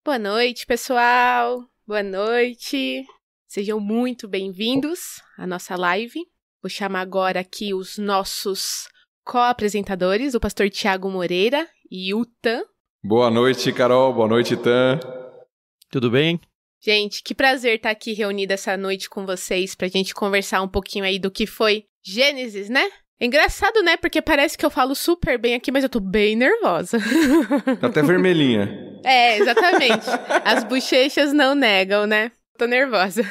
Boa noite, pessoal. Boa noite. Sejam muito bem-vindos à nossa live. Vou chamar agora aqui os nossos co-apresentadores, o pastor Thiago Moreira e o Tan. Boa noite, Carol. Boa noite, Tan. Tudo bem? Gente, que prazer estar aqui reunida essa noite com vocês pra gente conversar um pouquinho aí do que foi Gênesis, né? É engraçado, né? Porque parece que eu falo super bem aqui, mas eu tô bem nervosa. Tá até vermelhinha. É, exatamente. As bochechas não negam, né? Tô nervosa.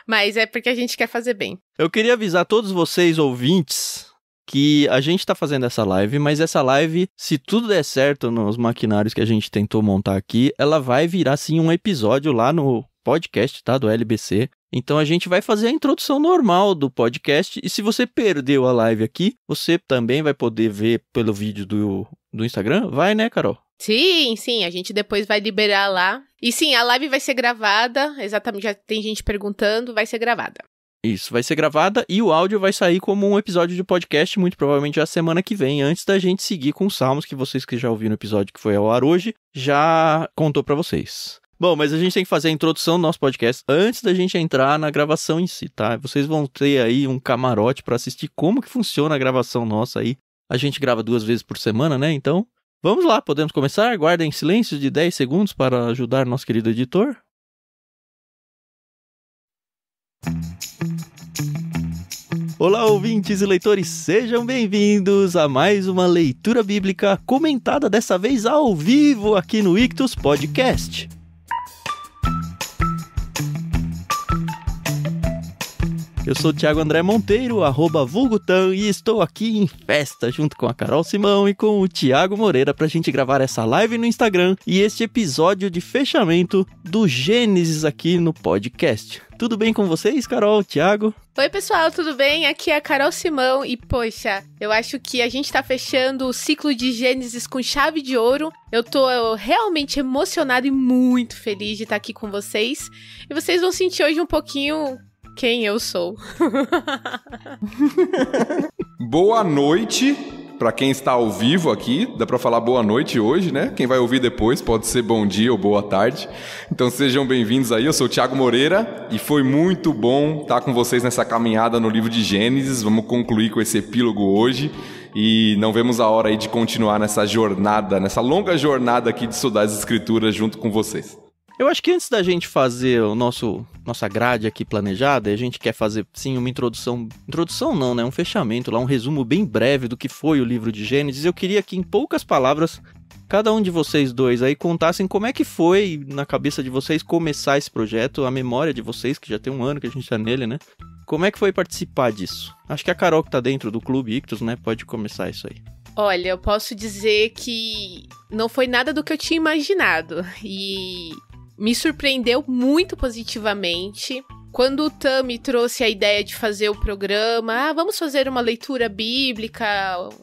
Mas é porque a gente quer fazer bem. Eu queria avisar todos vocês, ouvintes, que a gente tá fazendo essa live, mas essa live, se tudo der certo nos maquinários que a gente tentou montar aqui, ela vai virar, sim, um episódio lá no podcast, tá? Do LBC. Então a gente vai fazer a introdução normal do podcast, e se você perdeu a live aqui, você também vai poder ver pelo vídeo do Instagram? Vai, né, Carol? Sim, a gente depois vai liberar lá. E sim, a live vai ser gravada, exatamente, já tem gente perguntando, vai ser gravada. Isso, vai ser gravada e o áudio vai sair como um episódio de podcast, muito provavelmente já semana que vem, antes da gente seguir com os salmos que vocês que já ouviram o episódio que foi ao ar hoje, já contou pra vocês. Bom, mas a gente tem que fazer a introdução do nosso podcast antes da gente entrar na gravação em si, tá? Vocês vão ter aí um camarote pra assistir como que funciona a gravação nossa aí. A gente grava 2 vezes por semana, né? Então, vamos lá, podemos começar? Guardem silêncio de 10 segundos para ajudar nosso querido editor. Olá, ouvintes e leitores, sejam bem-vindos a mais uma leitura bíblica comentada dessa vez ao vivo aqui no Ictus Podcast. Eu sou o Thiago André Monteiro, @vulgutan, e estou aqui em festa junto com a Carol Simão e com o Thiago Moreira pra gente gravar essa live no Instagram e este episódio de fechamento do Gênesis aqui no podcast. Tudo bem com vocês, Carol, Thiago? Oi, pessoal, tudo bem? Aqui é a Carol Simão e, poxa, eu acho que a gente tá fechando o ciclo de Gênesis com chave de ouro. Eu tô realmente emocionada e muito feliz de estar aqui com vocês. E vocês vão sentir hoje um pouquinho quem eu sou. Boa noite pra quem está ao vivo aqui. Dá pra falar boa noite hoje, né? Quem vai ouvir depois pode ser bom dia ou boa tarde. Então sejam bem-vindos aí. Eu sou o Thiago Moreira e foi muito bom estar com vocês nessa caminhada no livro de Gênesis. Vamos concluir com esse epílogo hoje e não vemos a hora aí de continuar nessa jornada, nessa longa jornada aqui de estudar as Escrituras junto com vocês. Eu acho que antes da gente fazer nossa grade aqui planejada, a gente quer fazer, sim, uma introdução não, né, um fechamento lá, um resumo bem breve do que foi o livro de Gênesis. Eu queria que, em poucas palavras, cada um de vocês dois aí contassem como é que foi na cabeça de vocês começar esse projeto, a memória de vocês, que já tem 1 ano que a gente tá nele, né? Como é que foi participar disso? Acho que a Carol, que tá dentro do Clube Ictus, né, pode começar isso aí. Olha, eu posso dizer que não foi nada do que eu tinha imaginado e me surpreendeu muito positivamente. Quando o Tan me trouxe a ideia de fazer o programa, vamos fazer uma leitura bíblica,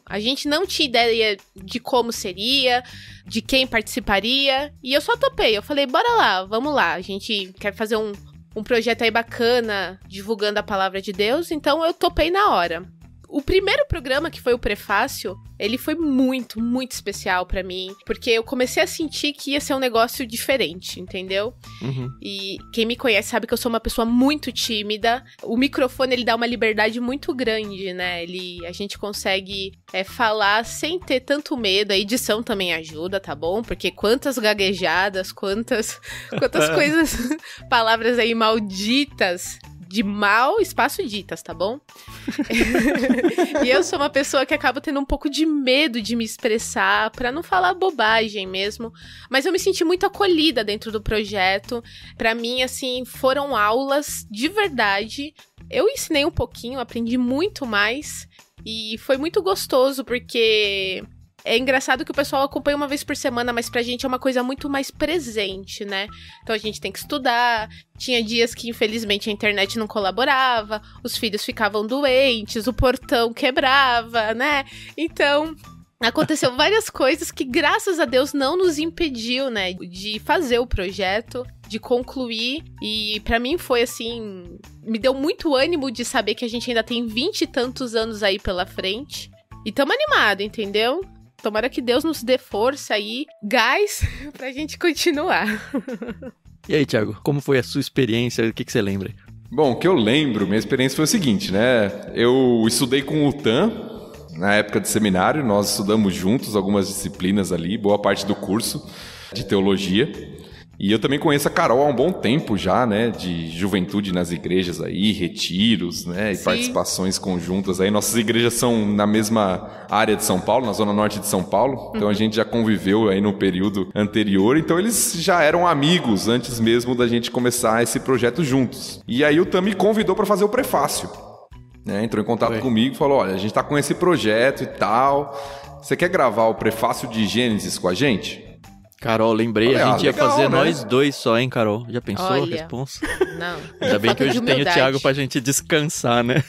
a gente não tinha ideia de como seria, de quem participaria, e eu só topei. Eu falei, bora lá, vamos lá, a gente quer fazer um projeto aí bacana, divulgando a palavra de Deus, então eu topei na hora. O primeiro programa, que foi o prefácio, ele foi muito, muito especial pra mim, porque eu comecei a sentir que ia ser um negócio diferente, entendeu? Uhum. E quem me conhece sabe que eu sou uma pessoa muito tímida. O microfone, ele dá uma liberdade muito grande, né? A gente consegue falar sem ter tanto medo. A edição também ajuda, tá bom? Porque quantas gaguejadas, quantas coisas, palavras aí malditas, de mal espaço ditas, tá bom? E eu sou uma pessoa que acaba tendo um pouco de medo de me expressar, pra não falar bobagem mesmo. Mas eu me senti muito acolhida dentro do projeto. Pra mim, assim, foram aulas de verdade. Eu ensinei um pouquinho, aprendi muito mais. E foi muito gostoso, porque é engraçado que o pessoal acompanha uma vez por semana, mas pra gente é uma coisa muito mais presente, né? Então a gente tem que estudar. Tinha dias que, infelizmente, a internet não colaborava, os filhos ficavam doentes, o portão quebrava, né? Então, aconteceu várias coisas que, graças a Deus, não nos impediu, né, de fazer o projeto, de concluir. E pra mim foi assim, me deu muito ânimo de saber que a gente ainda tem 20 e tantos anos aí pela frente. E tamo animado, entendeu? Tomara que Deus nos dê força aí, gás, pra gente continuar. E aí, Thiago, como foi a sua experiência? O que você lembra? Bom, o que eu lembro, minha experiência foi o seguinte, né? Eu estudei com o Tan na época de seminário, nós estudamos juntos algumas disciplinas ali, boa parte do curso de teologia. E eu também conheço a Carol há um bom tempo já, né? De juventude nas igrejas aí, retiros, né? E Sim. Participações conjuntas aí. Nossas igrejas são na mesma área de São Paulo, na zona norte de São Paulo. Então a gente já conviveu aí no período anterior. Então eles já eram amigos antes mesmo da gente começar esse projeto juntos. E aí o Tam me convidou para fazer o prefácio. Né? Entrou em contato comigo e falou, olha, a gente tá com esse projeto e tal. Você quer gravar o prefácio de Gênesis com a gente? Carol, lembrei, a gente ia legal, fazer né? nós dois só, hein, Carol? Já pensou a Olha, responsa? Não. Ainda bem que Falta de hoje tem o humildade. Thiago pra gente descansar, né?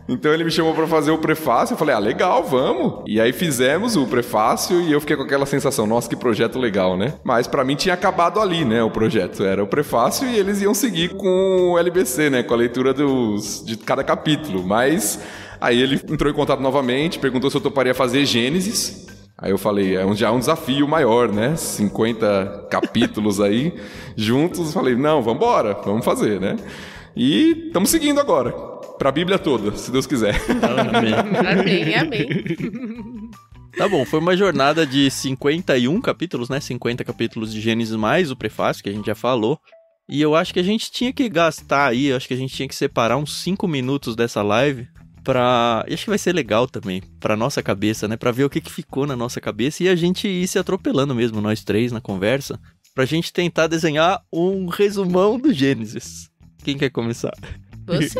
Então ele me chamou pra fazer o prefácio, eu falei, legal, vamos. E aí fizemos o prefácio e eu fiquei com aquela sensação, nossa, que projeto legal, né? Mas pra mim tinha acabado ali, né, o projeto. Era o prefácio e eles iam seguir com o LBC, né, com a leitura de cada capítulo. Mas aí ele entrou em contato novamente, perguntou se eu toparia fazer Gênesis. Aí eu falei, já é um desafio maior, né? 50 capítulos aí juntos. Falei, não, vambora, vamos fazer, né? E estamos seguindo agora, pra Bíblia toda, se Deus quiser. Amém, amém. Tá bom, foi uma jornada de 51 capítulos, né? 50 capítulos de Gênesis mais o prefácio, que a gente já falou. E eu acho que a gente tinha que gastar aí, eu acho que a gente tinha que separar uns 5 minutos dessa live e acho que vai ser legal também, pra nossa cabeça, né? Pra ver o que ficou na nossa cabeça e a gente ir se atropelando mesmo, nós três, na conversa, pra gente tentar desenhar um resumão do Gênesis. Quem quer começar? Você.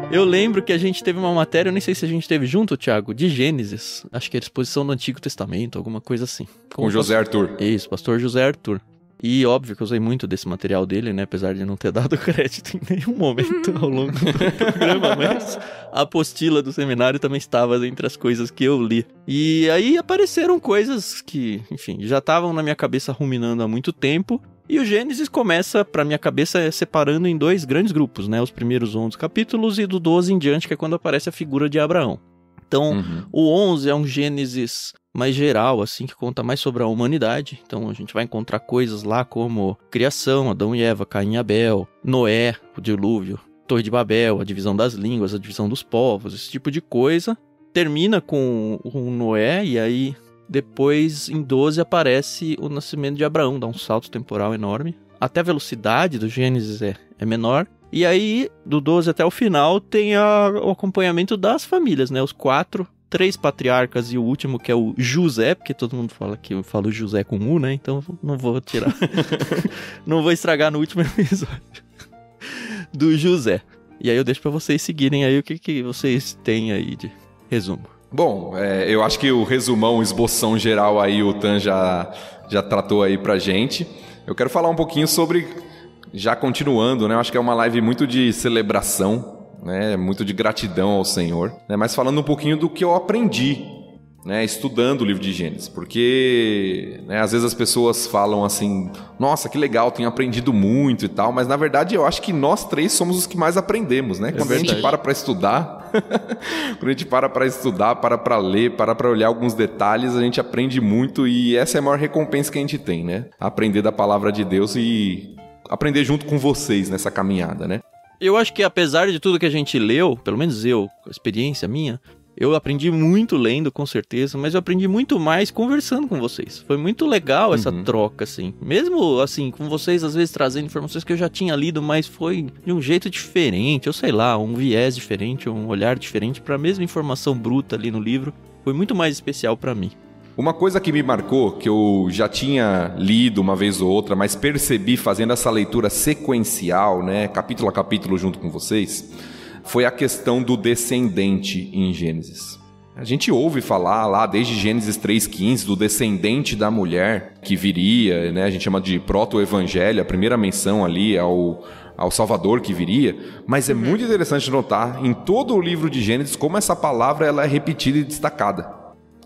Eu lembro que a gente teve uma matéria, eu nem sei se a gente teve junto, Thiago, de Gênesis. Acho que era exposição do Antigo Testamento, alguma coisa assim. Com José Arthur. Isso, pastor José Arthur. E óbvio que eu usei muito desse material dele, né? Apesar de não ter dado crédito em nenhum momento ao longo do programa, mas a apostila do seminário também estava entre as coisas que eu li. E aí apareceram coisas que, enfim, já estavam na minha cabeça ruminando há muito tempo. E o Gênesis começa, pra minha cabeça, separando em 2 grandes grupos, né? Os primeiros 11 capítulos e do 12 em diante, que é quando aparece a figura de Abraão. Então, o 11 é um Gênesis mais geral, assim, que conta mais sobre a humanidade. Então, a gente vai encontrar coisas lá como criação, Adão e Eva, Caim e Abel, Noé, o dilúvio, Torre de Babel, a divisão das línguas, a divisão dos povos, esse tipo de coisa. Termina com o Noé e aí... Depois, em 12, aparece o nascimento de Abraão, dá um salto temporal enorme. Até a velocidade do Gênesis é menor. E aí, do 12 até o final, tem o acompanhamento das famílias, né? Os 3 patriarcas e o último, que é o José, porque todo mundo fala que eu falo José com U, né? Então, não vou tirar. Não vou estragar no último episódio. Do José. E aí eu deixo pra vocês seguirem aí o que vocês têm aí de resumo. Bom, eu acho que o resumão, o esboção geral aí, o Tan já tratou aí pra gente. Eu quero falar um pouquinho sobre, já continuando, né? Eu acho que é uma live muito de celebração, né? Muito de gratidão ao Senhor, né? Mas falando um pouquinho do que eu aprendi, né? Estudando o livro de Gênesis. Porque, né, às vezes as pessoas falam assim, nossa, que legal, tenho aprendido muito e tal. Mas na verdade eu acho que nós 3 somos os que mais aprendemos, né? Quando a gente para estudar... Quando a gente para estudar, para ler, para olhar alguns detalhes, a gente aprende muito e essa é a maior recompensa que a gente tem, né? Aprender da palavra de Deus e aprender junto com vocês nessa caminhada, né? Eu acho que apesar de tudo que a gente leu, pelo menos eu, a experiência minha, eu aprendi muito lendo, com certeza, mas eu aprendi muito mais conversando com vocês. Foi muito legal essa troca, assim. Mesmo, assim, com vocês, às vezes, trazendo informações que eu já tinha lido, mas foi de um jeito diferente, eu sei lá, um viés diferente, um olhar diferente para a mesma informação bruta ali no livro. Foi muito mais especial para mim. Uma coisa que me marcou, que eu já tinha lido uma vez ou outra, mas percebi fazendo essa leitura sequencial, né, capítulo a capítulo junto com vocês, foi a questão do descendente em Gênesis. A gente ouve falar lá desde Gênesis 3,15 do descendente da mulher que viria, né? A gente chama de proto-evangelho, a primeira menção ali ao Salvador que viria, mas é muito interessante notar em todo o livro de Gênesis como essa palavra ela é repetida e destacada.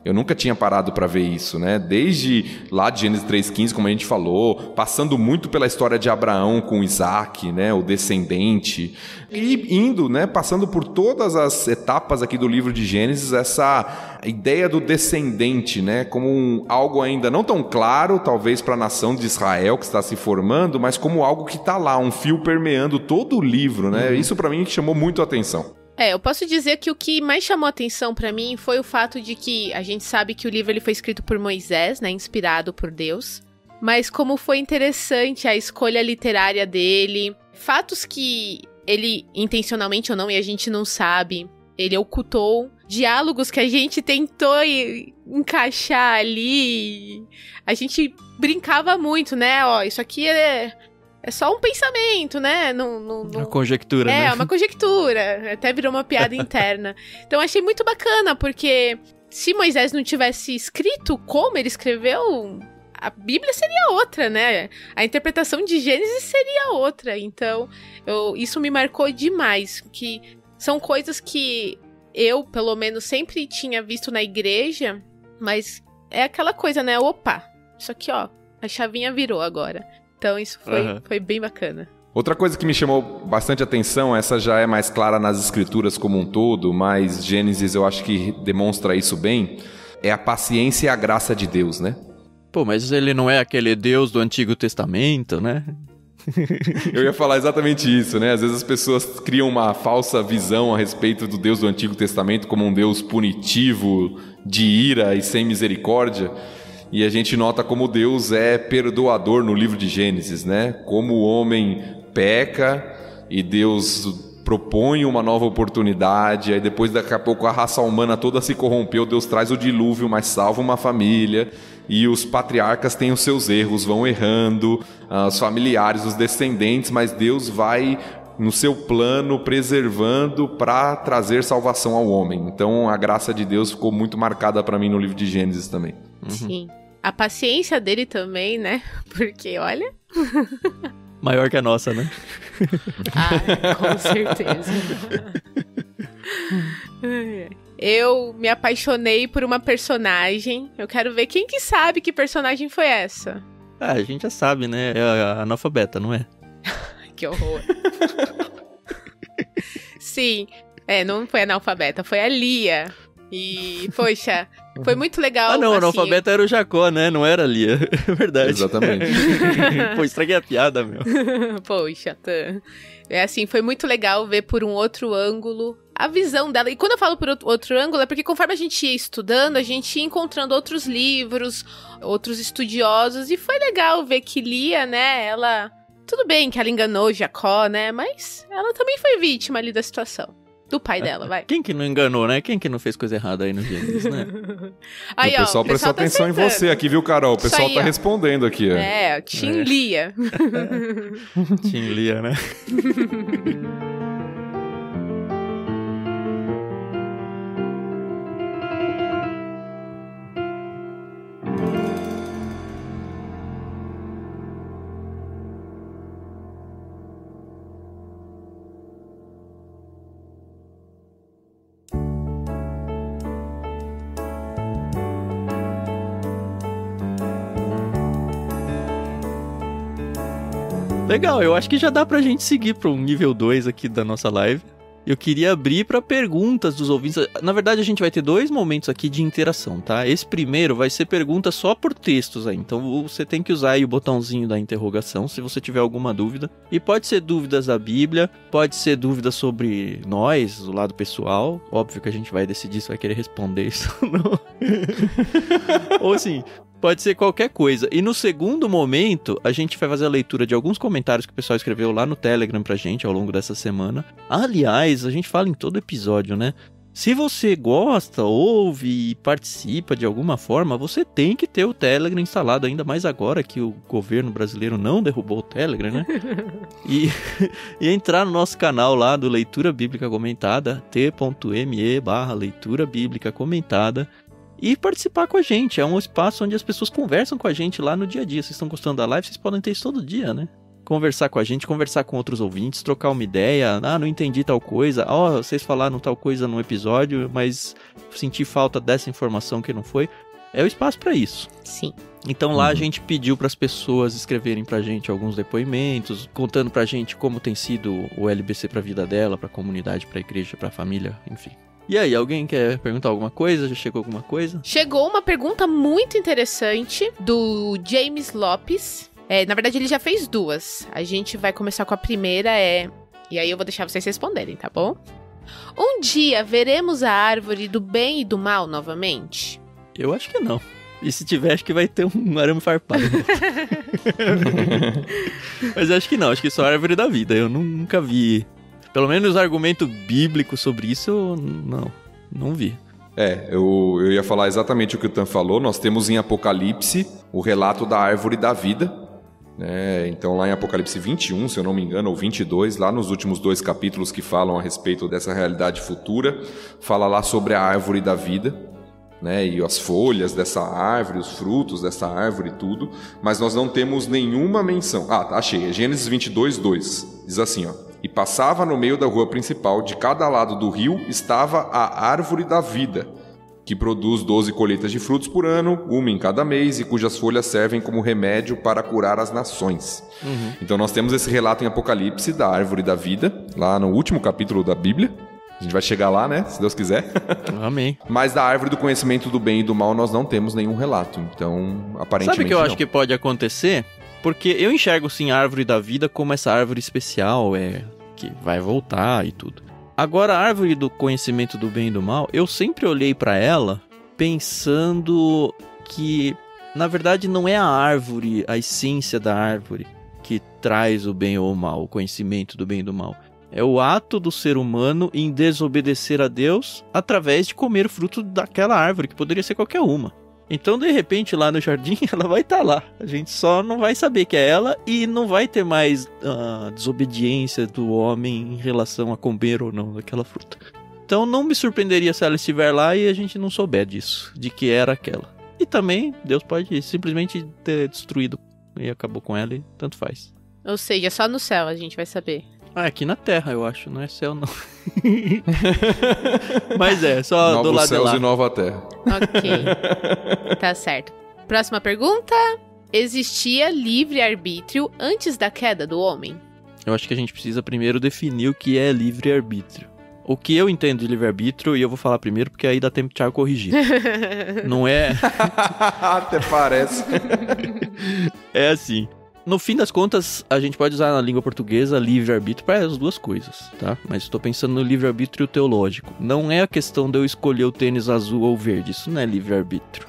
Eu nunca tinha parado para ver isso, né? Desde lá de Gênesis 3,15, como a gente falou, passando muito pela história de Abraão com Isaac, né? O descendente. E indo, né? Passando por todas as etapas aqui do livro de Gênesis, essa ideia do descendente, né? Como algo ainda não tão claro, talvez para a nação de Israel que está se formando, mas como algo que está lá, um fio permeando todo o livro, né? Isso para mim chamou muito a atenção. Eu posso dizer que o que mais chamou atenção pra mim foi o fato de que a gente sabe que o livro ele foi escrito por Moisés, né, inspirado por Deus, mas como foi interessante a escolha literária dele, fatos que ele, intencionalmente ou não, e a gente não sabe, ele ocultou, diálogos que a gente tentou encaixar ali, a gente brincava muito, né, isso aqui é só um pensamento, né? Uma conjectura, né? É, uma conjectura. Até virou uma piada interna. Então, achei muito bacana, porque se Moisés não tivesse escrito como ele escreveu, a Bíblia seria outra, né? A interpretação de Gênesis seria outra. Então, isso me marcou demais, que são coisas que eu, pelo menos, sempre tinha visto na igreja, mas é aquela coisa, né? Opa, isso aqui, ó, a chavinha virou agora. Então isso foi bem bacana. Outra coisa que me chamou bastante atenção, essa já é mais clara nas escrituras como um todo, mas Gênesis eu acho que demonstra isso bem, é a paciência e a graça de Deus, né? Pô, mas ele não é aquele Deus do Antigo Testamento, né? Eu ia falar exatamente isso, né? Às vezes as pessoas criam uma falsa visão a respeito do Deus do Antigo Testamento como um Deus punitivo, de ira e sem misericórdia. E a gente nota como Deus é perdoador no livro de Gênesis, né? Como o homem peca e Deus propõe uma nova oportunidade, aí depois daqui a pouco a raça humana toda se corrompeu, Deus traz o dilúvio, mas salva uma família, e os patriarcas têm os seus erros, vão errando, os familiares, os descendentes, mas Deus vai no seu plano preservando para trazer salvação ao homem. Então a graça de Deus ficou muito marcada para mim no livro de Gênesis também. Sim. A paciência dele também, né? Porque, olha... Maior que a nossa, né? Com certeza. Eu me apaixonei por uma personagem. Eu quero ver quem que sabe que personagem foi essa. Ah, a gente já sabe, né? É a analfabeta, não é? Que horror. Sim. Não foi a analfabeta, foi a Lia. E, poxa, foi muito legal. Ah, não, o analfabeto era o Jacó, né? Não era a Lia. É verdade. Exatamente. Pô, estraguei a piada, meu. Poxa, foi muito legal ver por um outro ângulo a visão dela. E quando eu falo por outro ângulo, é porque conforme a gente ia estudando, a gente ia encontrando outros livros, outros estudiosos. E foi legal ver que Lia, né, ela... Tudo bem que ela enganou Jacó, né? Mas ela também foi vítima ali da situação. Do pai dela, vai. Quem que não enganou, né? Quem que não fez coisa errada aí no Gênesis, né? Aí, o pessoal prestou atenção em você aqui, viu, Carol? O pessoal tá respondendo aqui. Team Lia. Team Lia, né? Legal, eu acho que já dá pra gente seguir pro nível 2 aqui da nossa live. Eu queria abrir para perguntas dos ouvintes. Na verdade, a gente vai ter 2 momentos aqui de interação, tá? Esse primeiro vai ser pergunta só por textos aí. Então você tem que usar aí o botãozinho da interrogação se você tiver alguma dúvida. E pode ser dúvidas da Bíblia, pode ser dúvidas sobre nós, o lado pessoal. Óbvio que a gente vai decidir se vai querer responder isso ou não. Ou assim... Pode ser qualquer coisa. E no segundo momento, a gente vai fazer a leitura de alguns comentários que o pessoal escreveu lá no Telegram pra gente ao longo dessa semana. Aliás, a gente fala em todo episódio, né? Se você gosta, ouve e participa de alguma forma, você tem que ter o Telegram instalado, ainda mais agora que o governo brasileiro não derrubou o Telegram, né? E entrar no nosso canal lá do Leitura Bíblica Comentada, t.me/Leitura Bíblica Comentada. E participar com a gente, é um espaço onde as pessoas conversam com a gente lá no dia a dia. Vocês estão gostando da live, vocês podem ter isso todo dia, né? conversar com a gente, conversar com outros ouvintes, trocar uma ideia. Ah, não entendi tal coisa. Vocês falaram tal coisa no episódio, mas senti falta dessa informação que não foi. É o espaço para isso. Sim. Então lá a gente pediu para as pessoas escreverem pra gente alguns depoimentos, contando pra gente como tem sido o LBC pra vida dela, pra comunidade, pra igreja, pra família, enfim. E aí, alguém quer perguntar alguma coisa? Já chegou alguma coisa? Chegou uma pergunta muito interessante do James Lopes. Na verdade, ele já fez duas. A gente vai começar com a primeira, e aí eu vou deixar vocês responderem, tá bom? Um dia veremos a árvore do bem e do mal novamente? Eu acho que não. E se tiver, acho que vai ter um arame farpado. Mas eu acho que não, acho que só a árvore da vida. Eu nunca vi. Pelo menos argumento bíblico sobre isso, eu não vi. Eu ia falar exatamente o que o Tan falou. Nós temos em Apocalipse o relato da árvore da vida. Então lá em Apocalipse 21, se eu não me engano, ou 22, lá nos últimos 2 capítulos que falam a respeito dessa realidade futura, fala lá sobre a árvore da vida. E as folhas dessa árvore, os frutos dessa árvore e tudo, mas nós não temos nenhuma menção. Achei, Gênesis 22, 2, diz assim, e passava no meio da rua principal, de cada lado do rio estava a árvore da vida, que produz 12 colheitas de frutos por ano, uma em cada mês, e cujas folhas servem como remédio para curar as nações. Então nós temos esse relato em Apocalipse da árvore da vida, lá no último capítulo da Bíblia. A gente vai chegar lá, né? Se Deus quiser. Amém. Mas da árvore do conhecimento do bem e do mal nós não temos nenhum relato. Então, aparentemente Sabe o que eu não. acho que pode acontecer? Porque eu enxergo, sim, a árvore da vida como essa árvore especial, que vai voltar e tudo. Agora, a árvore do conhecimento do bem e do mal, eu sempre olhei pra ela pensando que, na verdade, não é a árvore, a essência da árvore que traz o bem ou o mal, o conhecimento do bem e do mal. É o ato do ser humano em desobedecer a Deus através de comer o fruto daquela árvore, que poderia ser qualquer uma. Então, de repente, lá no jardim, ela vai estar lá. A gente só não vai saber que é ela e não vai ter mais a desobediência do homem em relação a comer ou não daquela fruta. Então, não me surpreenderia se ela estiver lá e a gente não souber disso, de que era aquela. E também, Deus pode simplesmente ter destruído e acabou com ela e tanto faz. Ou seja, só no céu a gente vai saber. Aqui na Terra, eu acho, não é céu, não. Mas só Novos do lado de lá. Novos céus e nova terra. Ok, tá certo. Próxima pergunta. Existia livre-arbítrio antes da queda do homem? Eu acho que a gente precisa primeiro definir o que é livre-arbítrio. O que eu entendo de livre-arbítrio, e eu vou falar primeiro, porque aí dá tempo de Thiago corrigir. Não é... Até parece. É assim... No fim das contas, a gente pode usar na língua portuguesa livre-arbítrio para as duas coisas, tá? Mas estou pensando no livre-arbítrio teológico. Não é a questão de eu escolher o tênis azul ou verde, isso não é livre-arbítrio.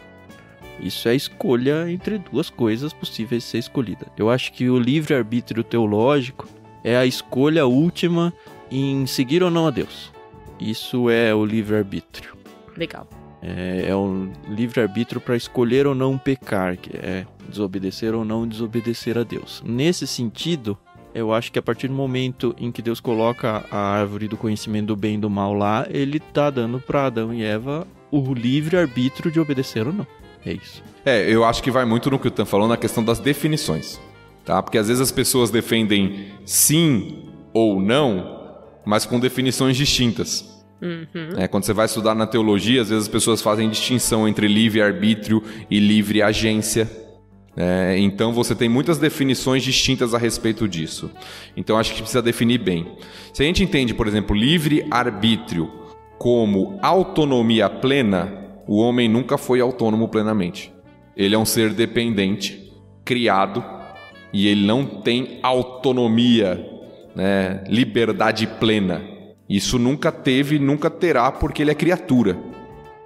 Isso é a escolha entre duas coisas possíveis de ser escolhida. Eu acho que o livre-arbítrio teológico é a escolha última em seguir ou não a Deus. Isso é o livre-arbítrio. Legal. É um livre-arbítrio para escolher ou não pecar, que é desobedecer ou não desobedecer a Deus. Nesse sentido, eu acho que a partir do momento em que Deus coloca a árvore do conhecimento do bem e do mal lá, ele tá dando para Adão e Eva o livre-arbítrio de obedecer ou não. É isso. Eu acho que vai muito no que o Tan falou na questão das definições, tá? Porque às vezes as pessoas defendem sim ou não, mas com definições distintas. Quando você vai estudar na teologia, às vezes as pessoas fazem distinção entre livre-arbítrio e livre-agência. Então você tem muitas definições distintas a respeito disso. Então acho que precisa definir bem. Se a gente entende, por exemplo, livre-arbítrio como autonomia plena, o homem nunca foi autônomo plenamente. Ele é um ser dependente, criado, e ele não tem autonomia, liberdade plena. Isso nunca teve, nunca terá, porque ele é criatura.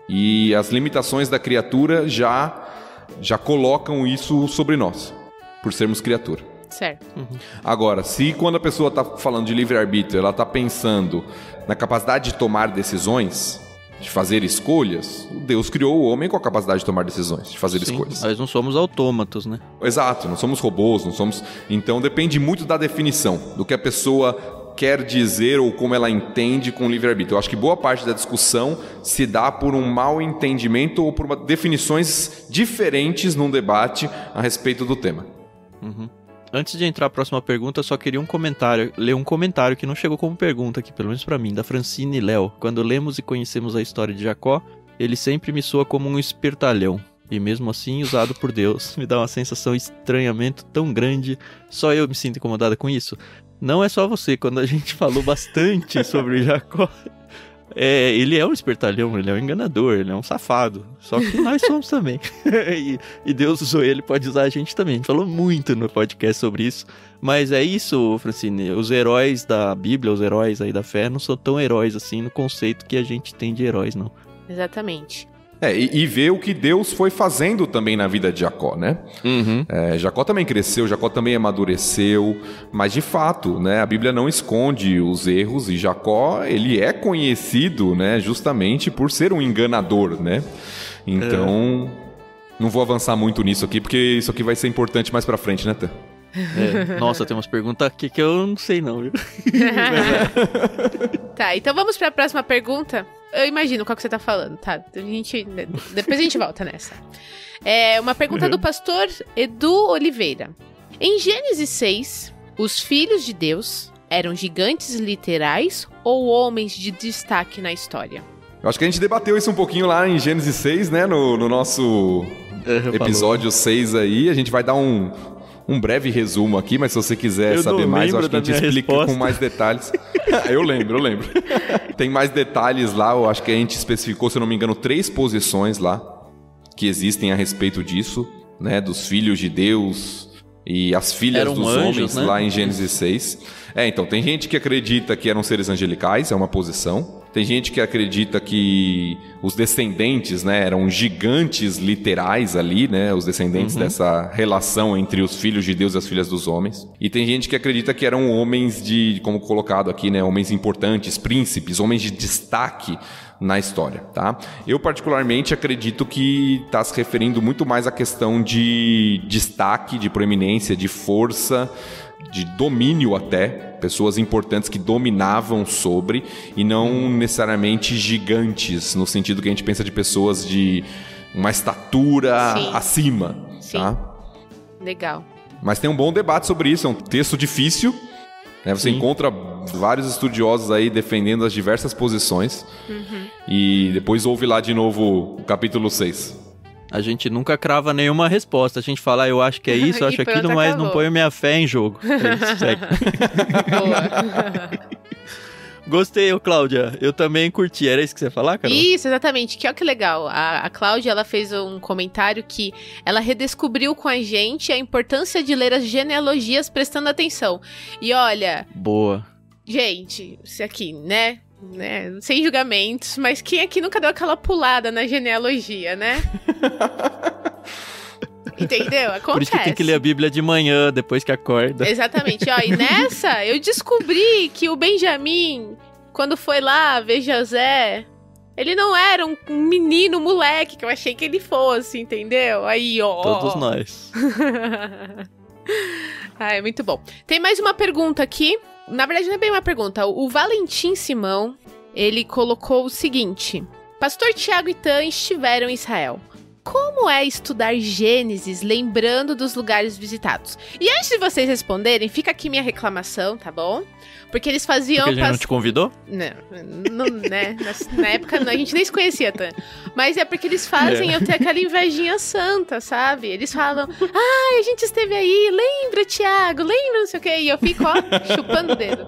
E as limitações da criatura já colocam isso sobre nós, por sermos criatura. Certo. Agora, se quando a pessoa está falando de livre-arbítrio, ela está pensando na capacidade de tomar decisões, de fazer escolhas, Deus criou o homem com a capacidade de tomar decisões, de fazer escolhas. Nós não somos autômatos, né? Exato, não somos robôs, não somos... Então depende muito da definição, do que a pessoa quer dizer ou como ela entende com livre-arbítrio. Eu acho que boa parte da discussão se dá por um mau entendimento ou por definições diferentes num debate a respeito do tema. Antes de entrar a próxima pergunta, eu só queria ler um comentário que não chegou como pergunta aqui, pelo menos pra mim, da Francine Léo. Quando lemos e conhecemos a história de Jacó, ele sempre me soa como um espertalhão. E mesmo assim, usado por Deus, me dá uma sensação de estranhamento tão grande. Só eu me sinto incomodada com isso. Não é só você, quando a gente falou bastante sobre Jacó... ele é um espertalhão, ele é um enganador, ele é um safado. Só que nós somos também. e Deus usou ele, pode usar a gente também. A gente falou muito no podcast sobre isso. Mas é isso, Francine. Os heróis da Bíblia, os heróis aí da fé, não são tão heróis assim no conceito que a gente tem de heróis, não. Exatamente. E ver o que Deus foi fazendo também na vida de Jacó, né? Uhum. Jacó também cresceu, Jacó também amadureceu, mas de fato, né, a Bíblia não esconde os erros, e Jacó, ele é conhecido, né, justamente por ser um enganador, né? Então, não vou avançar muito nisso aqui, porque isso aqui vai ser importante mais pra frente, né, Tan? Nossa, tem umas perguntas aqui que eu não sei não, viu? Tá, então vamos pra próxima pergunta. Eu imagino qual que você tá falando, tá? Depois a gente volta nessa. Uma pergunta do pastor Edu Oliveira. Em Gênesis 6, os filhos de Deus eram gigantes literais ou homens de destaque na história? Eu acho que a gente debateu isso um pouquinho lá em Gênesis 6, né? No nosso episódio 6 aí. A gente vai dar um breve resumo aqui, mas se você quiser saber mais, eu acho que a gente explica com mais detalhes. Eu lembro. Tem mais detalhes lá, eu acho que a gente especificou, se eu não me engano, 3 posições lá que existem a respeito disso, né? Dos filhos de Deus e as filhas dos homens, né? Lá em Gênesis 6. Então, tem gente que acredita que eram seres angelicais, é uma posição. Tem gente que acredita que os descendentes, né, eram gigantes literais ali, né, os descendentes dessa relação entre os filhos de Deus e as filhas dos homens. E tem gente que acredita que eram homens como colocado aqui, né, homens importantes, príncipes, homens de destaque na história, tá? Eu particularmente acredito que está se referindo muito mais à questão de destaque, de proeminência, de força, de domínio até, pessoas importantes que dominavam sobre, e não necessariamente gigantes, no sentido que a gente pensa de pessoas de uma estatura acima. Sim. Tá? Legal. Mas tem um bom debate sobre isso, é um texto difícil, né? Você encontra vários estudiosos aí defendendo as diversas posições, e depois ouve lá de novo o capítulo 6. A gente nunca crava nenhuma resposta. A gente fala, eu acho que é isso, eu acho aquilo, mas não ponho minha fé em jogo. Segue. Boa. Gostei, Cláudia. Eu também curti. Era isso que você ia falar, Carol? Isso, exatamente. Que olha que legal. A Cláudia, ela fez um comentário que ela redescobriu com a gente a importância de ler as genealogias prestando atenção. E olha... Boa. Gente, isso aqui, né? Sem julgamentos, mas quem aqui nunca deu aquela pulada na genealogia, né? Entendeu? Acontece. Por isso que tem que ler a Bíblia de manhã, depois que acorda. Exatamente. E nessa, eu descobri que o Benjamim, quando foi lá ver José, ele não era um menino, moleque, que eu achei que ele fosse, entendeu? Aí, ó. Todos nós. É muito bom. Tem mais uma pergunta aqui. Na verdade, não é bem uma pergunta. O Valentim Simão, ele colocou o seguinte. Pastor Tiago e Tan estiveram em Israel. Como é estudar Gênesis lembrando dos lugares visitados? E antes de vocês responderem, fica aqui minha reclamação, tá bom? Porque eles faziam... Porque a gente não te convidou? Não, né? Na época a gente nem se conhecia, Tan. Mas é porque eles fazem eu ter aquela invejinha santa, sabe? Eles falam, a gente esteve aí, lembra, Tiago, lembra, não sei o quê. E eu fico, chupando o dedo.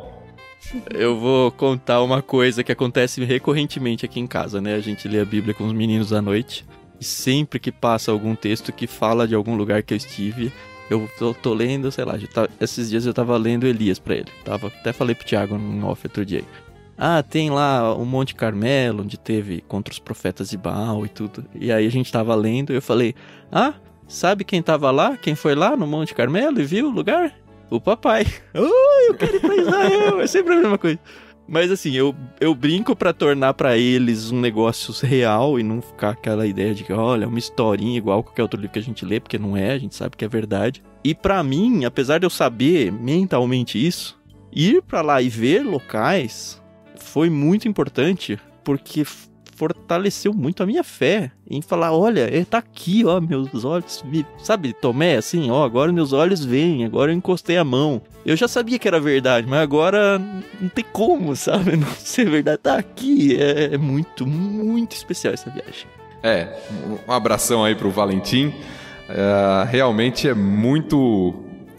Eu vou contar uma coisa que acontece recorrentemente aqui em casa, né? A gente lê a Bíblia com os meninos à noite. E sempre que passa algum texto que fala de algum lugar que eu estive, eu tô lendo, sei lá, esses dias eu tava lendo Elias pra ele. Até falei pro Thiago no off outro dia. Tem lá o Monte Carmelo, onde teve contra os profetas de Baal e tudo. E aí a gente tava lendo e eu falei, sabe quem tava lá? Quem foi lá no Monte Carmelo e viu o lugar? O papai. Eu quero ir pra Israel. É sempre a mesma coisa. Mas assim, eu brinco pra tornar pra eles um negócio real e não ficar aquela ideia de que, olha, uma historinha igual qualquer outro livro que a gente lê, porque não é, a gente sabe que é verdade. E pra mim, apesar de eu saber mentalmente isso, ir pra lá e ver locais foi muito importante, porque fortaleceu muito a minha fé em falar, olha, tá aqui, ó, meus olhos, sabe, Tomé, assim, ó, agora meus olhos veem, agora eu encostei a mão. Eu já sabia que era verdade, mas agora não tem como, sabe, não ser verdade, tá aqui. É muito, muito especial essa viagem. Um abração aí pro Valentim. Realmente é muito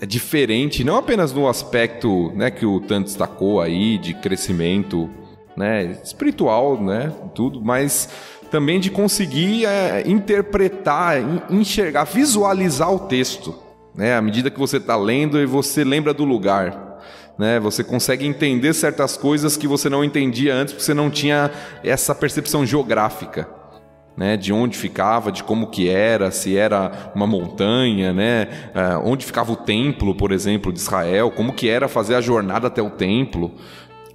diferente, não apenas no aspecto, né, que o Tan destacou aí, de crescimento, né, espiritual, né, tudo, mas também de conseguir interpretar, enxergar, visualizar o texto, né, à medida que você está lendo e você lembra do lugar, né, você consegue entender certas coisas que você não entendia antes porque você não tinha essa percepção geográfica, né, de onde ficava, de como que era, se era uma montanha, né, onde ficava o templo, por exemplo, de Israel, como que era fazer a jornada até o templo.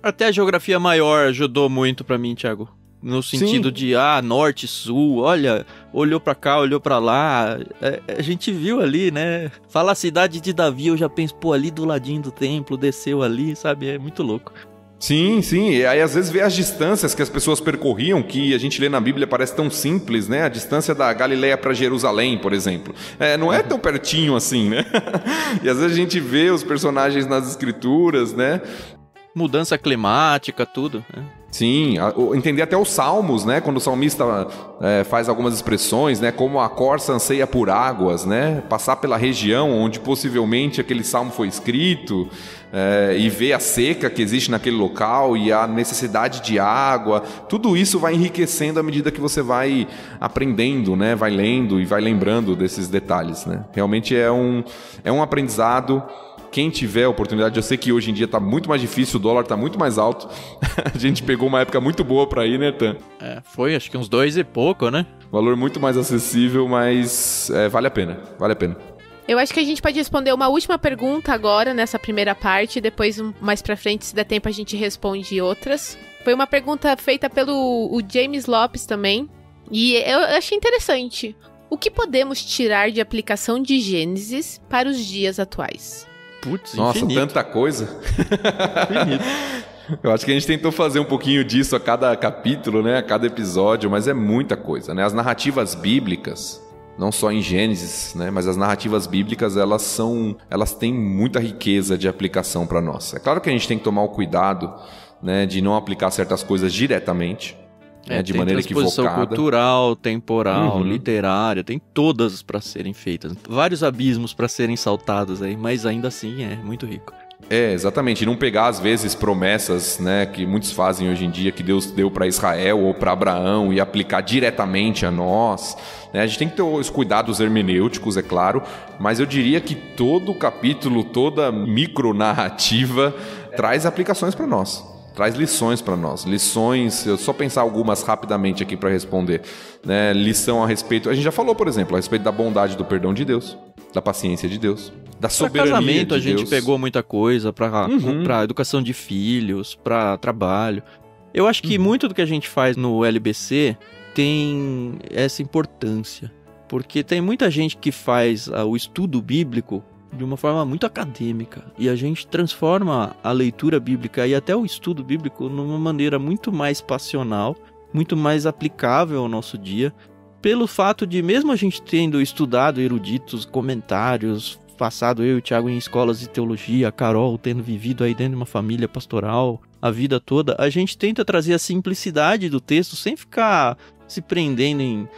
Até a geografia maior ajudou muito pra mim, Thiago. No sentido de, norte, sul, olha, olhou pra cá, olhou pra lá, a gente viu ali, né? Fala a cidade de Davi, eu já penso, pô, ali do ladinho do templo, desceu ali, sabe? É muito louco. Sim, e aí às vezes vê as distâncias que as pessoas percorriam, que a gente lê na Bíblia, parece tão simples, né? A distância da Galileia para Jerusalém, por exemplo. Não é tão pertinho assim, né? E às vezes a gente vê os personagens nas escrituras, né? Mudança climática, tudo, né? Sim, entender até os salmos, né? Quando o salmista faz algumas expressões, né? Como a corça anseia por águas, né? Passar pela região onde possivelmente aquele salmo foi escrito, e ver a seca que existe naquele local e a necessidade de água. Tudo isso vai enriquecendo à medida que você vai aprendendo, né? Vai lendo e vai lembrando desses detalhes, né? Realmente é um aprendizado. Quem tiver a oportunidade, eu sei que hoje em dia está muito mais difícil, o dólar está muito mais alto. A gente pegou uma época muito boa para ir, né, Tan? Foi acho que uns 2 e pouco, né? Valor muito mais acessível, mas vale a pena, vale a pena. Eu acho que a gente pode responder uma última pergunta agora, nessa primeira parte, depois mais pra frente, se der tempo, a gente responde outras. Foi uma pergunta feita pelo James Lopes também, e eu achei interessante. O que podemos tirar de aplicação de Gênesis para os dias atuais? Putz, nossa, infinito. Tanta coisa. Infinito. Eu acho que a gente tentou fazer um pouquinho disso a cada capítulo, né? A cada episódio, mas é muita coisa, né? As narrativas bíblicas, não só em Gênesis, né? Mas as narrativas bíblicas, elas têm muita riqueza de aplicação para nós. É claro que a gente tem que tomar o cuidado, né? De não aplicar certas coisas diretamente. De maneira equivocada. Tem transposição cultural, temporal, literária, tem todas para serem feitas. Vários abismos para serem saltados aí, mas ainda assim é muito rico. Exatamente. E não pegar, às vezes, promessas, né, que muitos fazem hoje em dia, que Deus deu para Israel ou para Abraão e aplicar diretamente a nós. Né? A gente tem que ter os cuidados hermenêuticos, é claro, mas eu diria que todo capítulo, toda micronarrativa traz aplicações para nós. Traz lições para nós, lições, eu só pensar algumas rapidamente aqui para responder, né? Lição a respeito, a gente já falou, por exemplo, a respeito da bondade do perdão de Deus, da paciência de Deus, da soberania pra casamento, de Deus. a gente pegou muita coisa pra educação de filhos, pra trabalho. Eu acho que muito do que a gente faz no LBC tem essa importância, porque tem muita gente que faz o estudo bíblico de uma forma muito acadêmica, e a gente transforma a leitura bíblica e até o estudo bíblico numa maneira muito mais passional, muito mais aplicável ao nosso dia, pelo fato de, mesmo a gente tendo estudado eruditos, comentários, passado eu e o Thiago em escolas de teologia, a Carol tendo vivido aí dentro de uma família pastoral a vida toda, a gente tenta trazer a simplicidade do texto sem ficar se prendendo em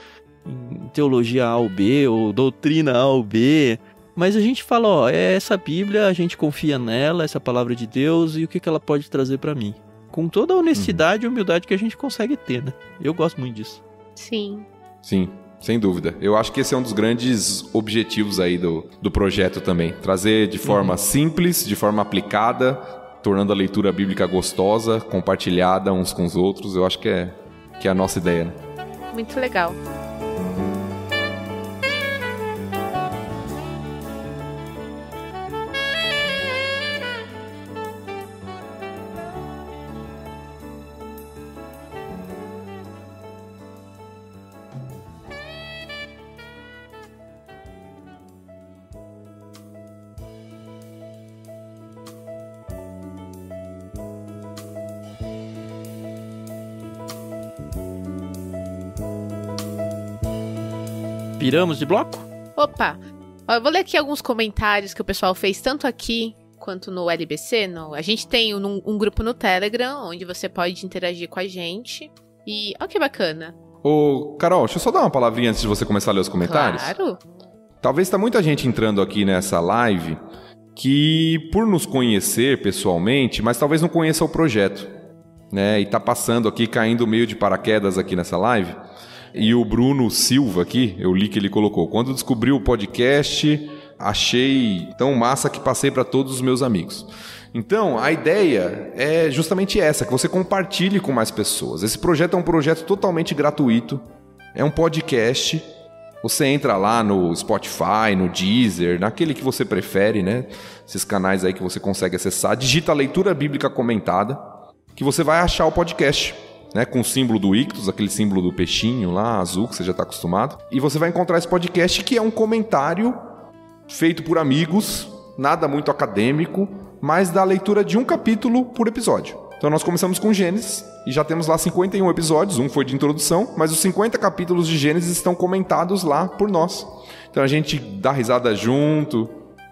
teologia A ou B, ou doutrina A ou B. Mas a gente fala, essa Bíblia, a gente confia nela, essa palavra de Deus, e o que ela pode trazer pra mim. Com toda a honestidade e humildade que a gente consegue ter, né? Eu gosto muito disso. Sim. Sim, sem dúvida. Eu acho que esse é um dos grandes objetivos aí do projeto também. Trazer de forma simples, de forma aplicada, tornando a leitura bíblica gostosa, compartilhada uns com os outros. Eu acho que é a nossa ideia, né? Muito legal. Viramos de bloco? Opa! Ó, eu vou ler aqui alguns comentários que o pessoal fez, tanto aqui quanto no LBC. A gente tem um grupo no Telegram, onde você pode interagir com a gente. E olha que bacana. Ô, Carol, deixa eu só dar uma palavrinha antes de você começar a ler os comentários. Claro. Talvez tá muita gente entrando aqui nessa live que, por nos conhecer pessoalmente, mas talvez não conheça o projeto, né? E tá passando aqui, caindo meio de paraquedas aqui nessa live. E o Bruno Silva aqui, eu li que ele colocou: quando descobri o podcast, achei tão massa que passei para todos os meus amigos. Então, a ideia é justamente essa, que você compartilhe com mais pessoas. Esse projeto é um projeto totalmente gratuito, é um podcast. Você entra lá no Spotify, no Deezer, naquele que você prefere, né? Esses canais aí que você consegue acessar. Digita Leitura Bíblica Comentada, que você vai achar o podcast, né? Com o símbolo do Ictus, aquele símbolo do peixinho lá, azul, que você já está acostumado. E você vai encontrar esse podcast, que é um comentário feito por amigos, nada muito acadêmico, mas da leitura de um capítulo por episódio. Então nós começamos com Gênesis e já temos lá 51 episódios, um foi de introdução, mas os 50 capítulos de Gênesis estão comentados lá por nós. Então a gente dá risada junto.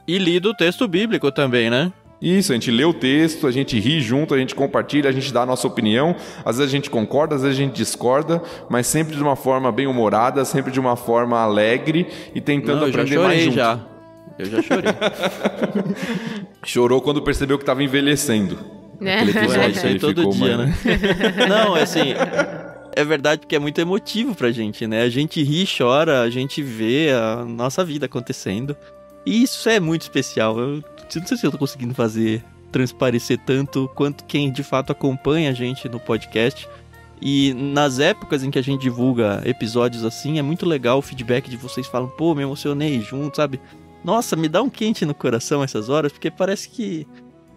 E lido o texto bíblico também, né? Isso, a gente lê o texto, a gente ri junto, a gente compartilha, a gente dá a nossa opinião. Às vezes a gente concorda, às vezes a gente discorda, mas sempre de uma forma bem humorada, sempre de uma forma alegre e tentando aprender mais junto. Eu já chorei. Chorou quando percebeu que estava envelhecendo. Aquele episódio isso aí todo dia, né? Não, assim, é verdade porque é muito emotivo pra gente, né? A gente ri, chora, a gente vê a nossa vida acontecendo. E isso é muito especial. Eu não sei se eu tô conseguindo transparecer tanto quanto quem de fato acompanha a gente no podcast. E nas épocas em que a gente divulga episódios assim, é muito legal o feedback de vocês falam, pô, me emocionei junto, sabe? Nossa, me dá um quente no coração essas horas, porque parece que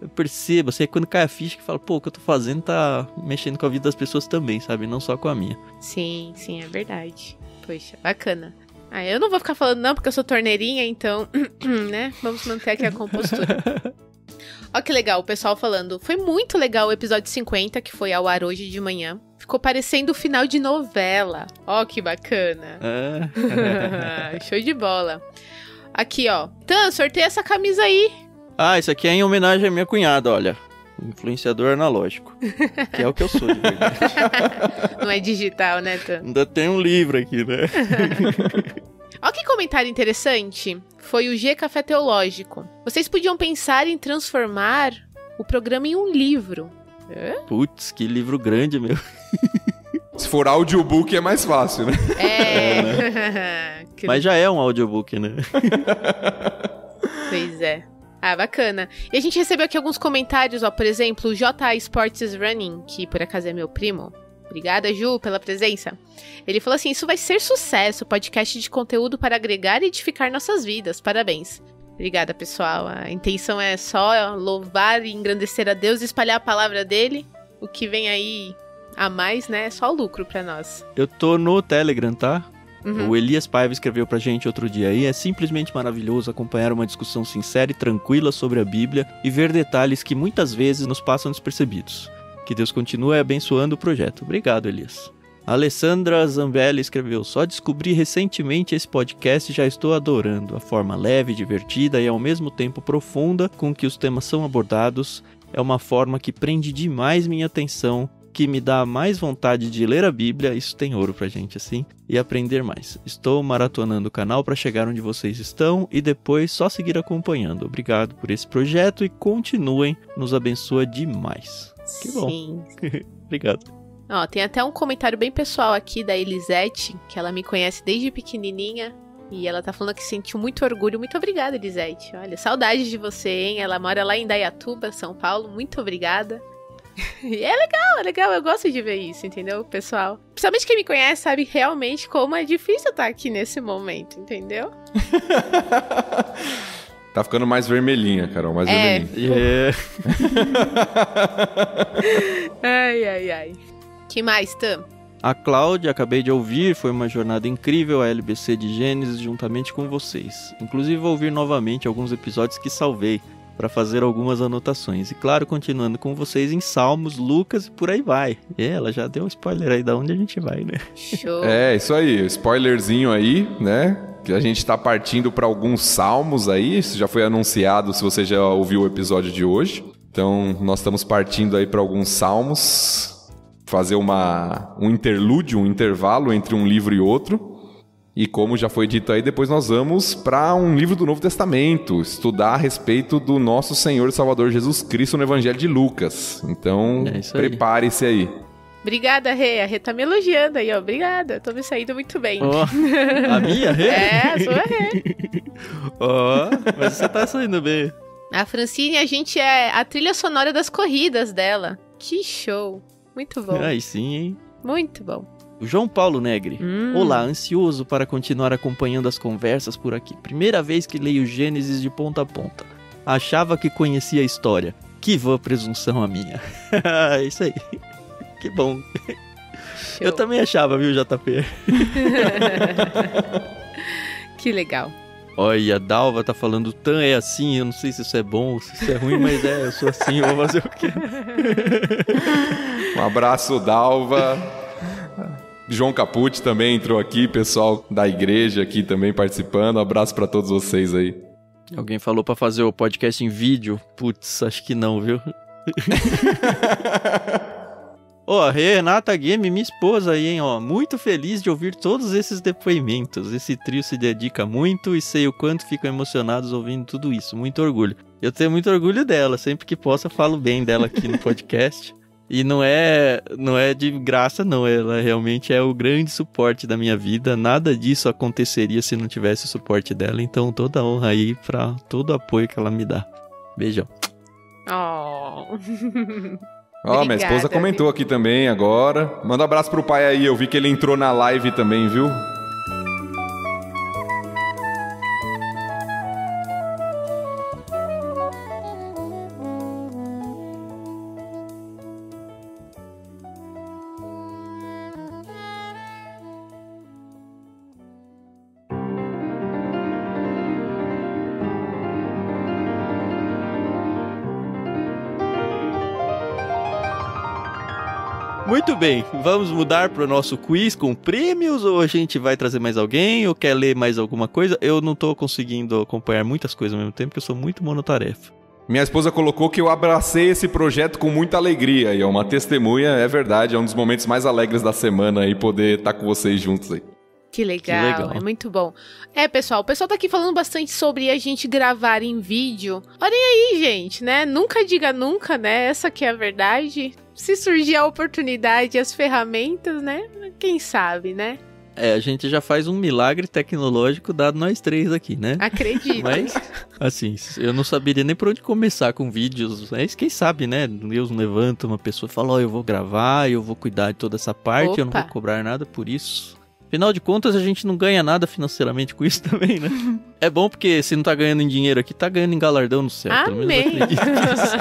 eu percebo, assim, quando cai a ficha que fala, pô, o que eu tô fazendo tá mexendo com a vida das pessoas também, sabe? Não só com a minha. Sim, é verdade. Poxa, bacana. Ah, eu não vou ficar falando não, porque eu sou torneirinha, então, né? Vamos manter aqui a compostura. Ó que legal, o pessoal falando. Foi muito legal o episódio 50, que foi ao ar hoje de manhã. Ficou parecendo o final de novela. Ó que bacana. Show de bola. Aqui, ó. Tan, sorteia essa camisa aí. Ah, isso aqui é em homenagem à minha cunhada, olha. Influenciador analógico. Que é o que eu sou, de verdade. Não é digital, né, Tan? Ainda tem um livro aqui, né? Olha que comentário interessante. Foi o G Café Teológico. Vocês podiam pensar em transformar o programa em um livro. Putz, que livro grande, meu. Se for audiobook é mais fácil, né? Né? Mas já é um audiobook, né? Pois é. Ah, bacana. E a gente recebeu aqui alguns comentários, ó. Por exemplo, o J Sports Running, que por acaso é meu primo. Obrigada, Ju, pela presença. Ele falou assim, isso vai ser sucesso, podcast de conteúdo para agregar e edificar nossas vidas. Parabéns. Obrigada, pessoal. A intenção é só louvar e engrandecer a Deus e espalhar a palavra dele. O que vem aí a mais, né, é só lucro pra nós. Eu tô no Telegram, tá? Uhum. O Elias Paiva escreveu pra gente outro dia aí. É simplesmente maravilhoso acompanhar uma discussão sincera e tranquila sobre a Bíblia e ver detalhes que muitas vezes nos passam despercebidos. Que Deus continue abençoando o projeto. Obrigado, Elias. A Alessandra Zambelli escreveu: só descobri recentemente esse podcast e já estou adorando. A forma leve, divertida e ao mesmo tempo profunda com que os temas são abordados é uma forma que prende demais minha atenção, que me dá mais vontade de ler a Bíblia, isso tem ouro pra gente assim, e aprender mais. Estou maratonando o canal para chegar onde vocês estão e depois só seguir acompanhando. Obrigado por esse projeto e continuem, nos abençoa demais. Que bom. Sim. Obrigado. Ó, tem até um comentário bem pessoal aqui da Elisete, que ela me conhece desde pequenininha. E ela tá falando que sentiu muito orgulho. Muito obrigada, Elisete. Olha, saudades de você, hein? Ela mora lá em Indaiatuba, São Paulo. Muito obrigada. E é legal. Eu gosto de ver isso, entendeu, pessoal? Principalmente quem me conhece sabe realmente como é difícil estar aqui nesse momento, entendeu? Tá ficando mais vermelhinha, Carol, mais vermelhinha. Ai. Que mais, Tam? A Cláudia, acabei de ouvir, foi uma jornada incrível a LBC de Gênesis juntamente com vocês. Inclusive vou ouvir novamente alguns episódios que salvei. para fazer algumas anotações. E claro, continuando com vocês em Salmos, Lucas e por aí vai. Ela já deu um spoiler aí da onde a gente vai, né? Show. É, isso aí, spoilerzinho aí, né? Que a gente tá partindo para alguns salmos aí, isso já foi anunciado se você já ouviu o episódio de hoje. Então, nós estamos partindo aí para alguns salmos, fazer um interlúdio, um intervalo entre um livro e outro. E como já foi dito aí, depois nós vamos para um livro do Novo Testamento, estudar a respeito do nosso Senhor e Salvador Jesus Cristo no Evangelho de Lucas. Então, prepare-se aí. Obrigada, Rê. A Rê tá me elogiando aí, ó. Obrigada. Tô me saindo muito bem. Oh, a minha, Rê? É, a sua Rê. Mas você tá saindo bem. A Francine, a gente é a trilha sonora das corridas dela. Que show. Muito bom. Aí sim, hein? Muito bom. O João Paulo Negri. Olá, ansioso para continuar acompanhando as conversas por aqui. Primeira vez que leio Gênesis de ponta a ponta. Achava que conhecia a história. Que vã presunção a minha. Isso aí. Que bom. Show. Eu também achava, viu, JP? Que legal. Olha, a Dalva tá falando, Tan é assim, eu não sei se isso é bom ou se isso é ruim, mas eu sou assim, eu vou fazer o quê? Um abraço, Dalva. João Capucci também entrou aqui, pessoal da igreja aqui também participando. Um abraço pra todos vocês aí. Alguém falou pra fazer o podcast em vídeo? Putz, acho que não, viu? Ó, Renata Game, minha esposa aí, hein, ó. Muito feliz de ouvir todos esses depoimentos. Esse trio se dedica muito e sei o quanto ficam emocionados ouvindo tudo isso. Muito orgulho. Eu tenho muito orgulho dela. Sempre que posso eu falo bem dela aqui no podcast. E não é de graça, não. Ela realmente é o grande suporte da minha vida. Nada disso aconteceria se não tivesse o suporte dela. Então, toda honra aí pra todo o apoio que ela me dá. Beijão. Ó, minha esposa comentou aqui também agora. Manda um abraço pro pai aí. Eu vi que ele entrou na live também, viu? Muito bem, vamos mudar para o nosso quiz com prêmios ou a gente vai trazer mais alguém ou quer ler mais alguma coisa? Eu não tô conseguindo acompanhar muitas coisas ao mesmo tempo porque eu sou muito monotarefa. Minha esposa colocou que eu abracei esse projeto com muita alegria e é uma testemunha, é verdade, é um dos momentos mais alegres da semana aí poder estar com vocês juntos aí. Que legal, é muito bom. Pessoal, o pessoal tá aqui falando bastante sobre a gente gravar em vídeo. Olhem aí, gente, né? Nunca diga nunca, né? Essa que é a verdade. Se surgir a oportunidade e as ferramentas, né? Quem sabe, né? A gente já faz um milagre tecnológico dado nós três aqui, né? Acredito. Mas, assim, eu não saberia nem por onde começar com vídeos. Mas quem sabe, né? Deus levanta uma pessoa e fala, eu vou gravar, eu vou cuidar de toda essa parte, eu não vou cobrar nada por isso. Afinal de contas, a gente não ganha nada financeiramente com isso também, né? É bom porque se não tá ganhando em dinheiro aqui, tá ganhando em galardão no céu. Amém! Pelo menos eu acredito nisso.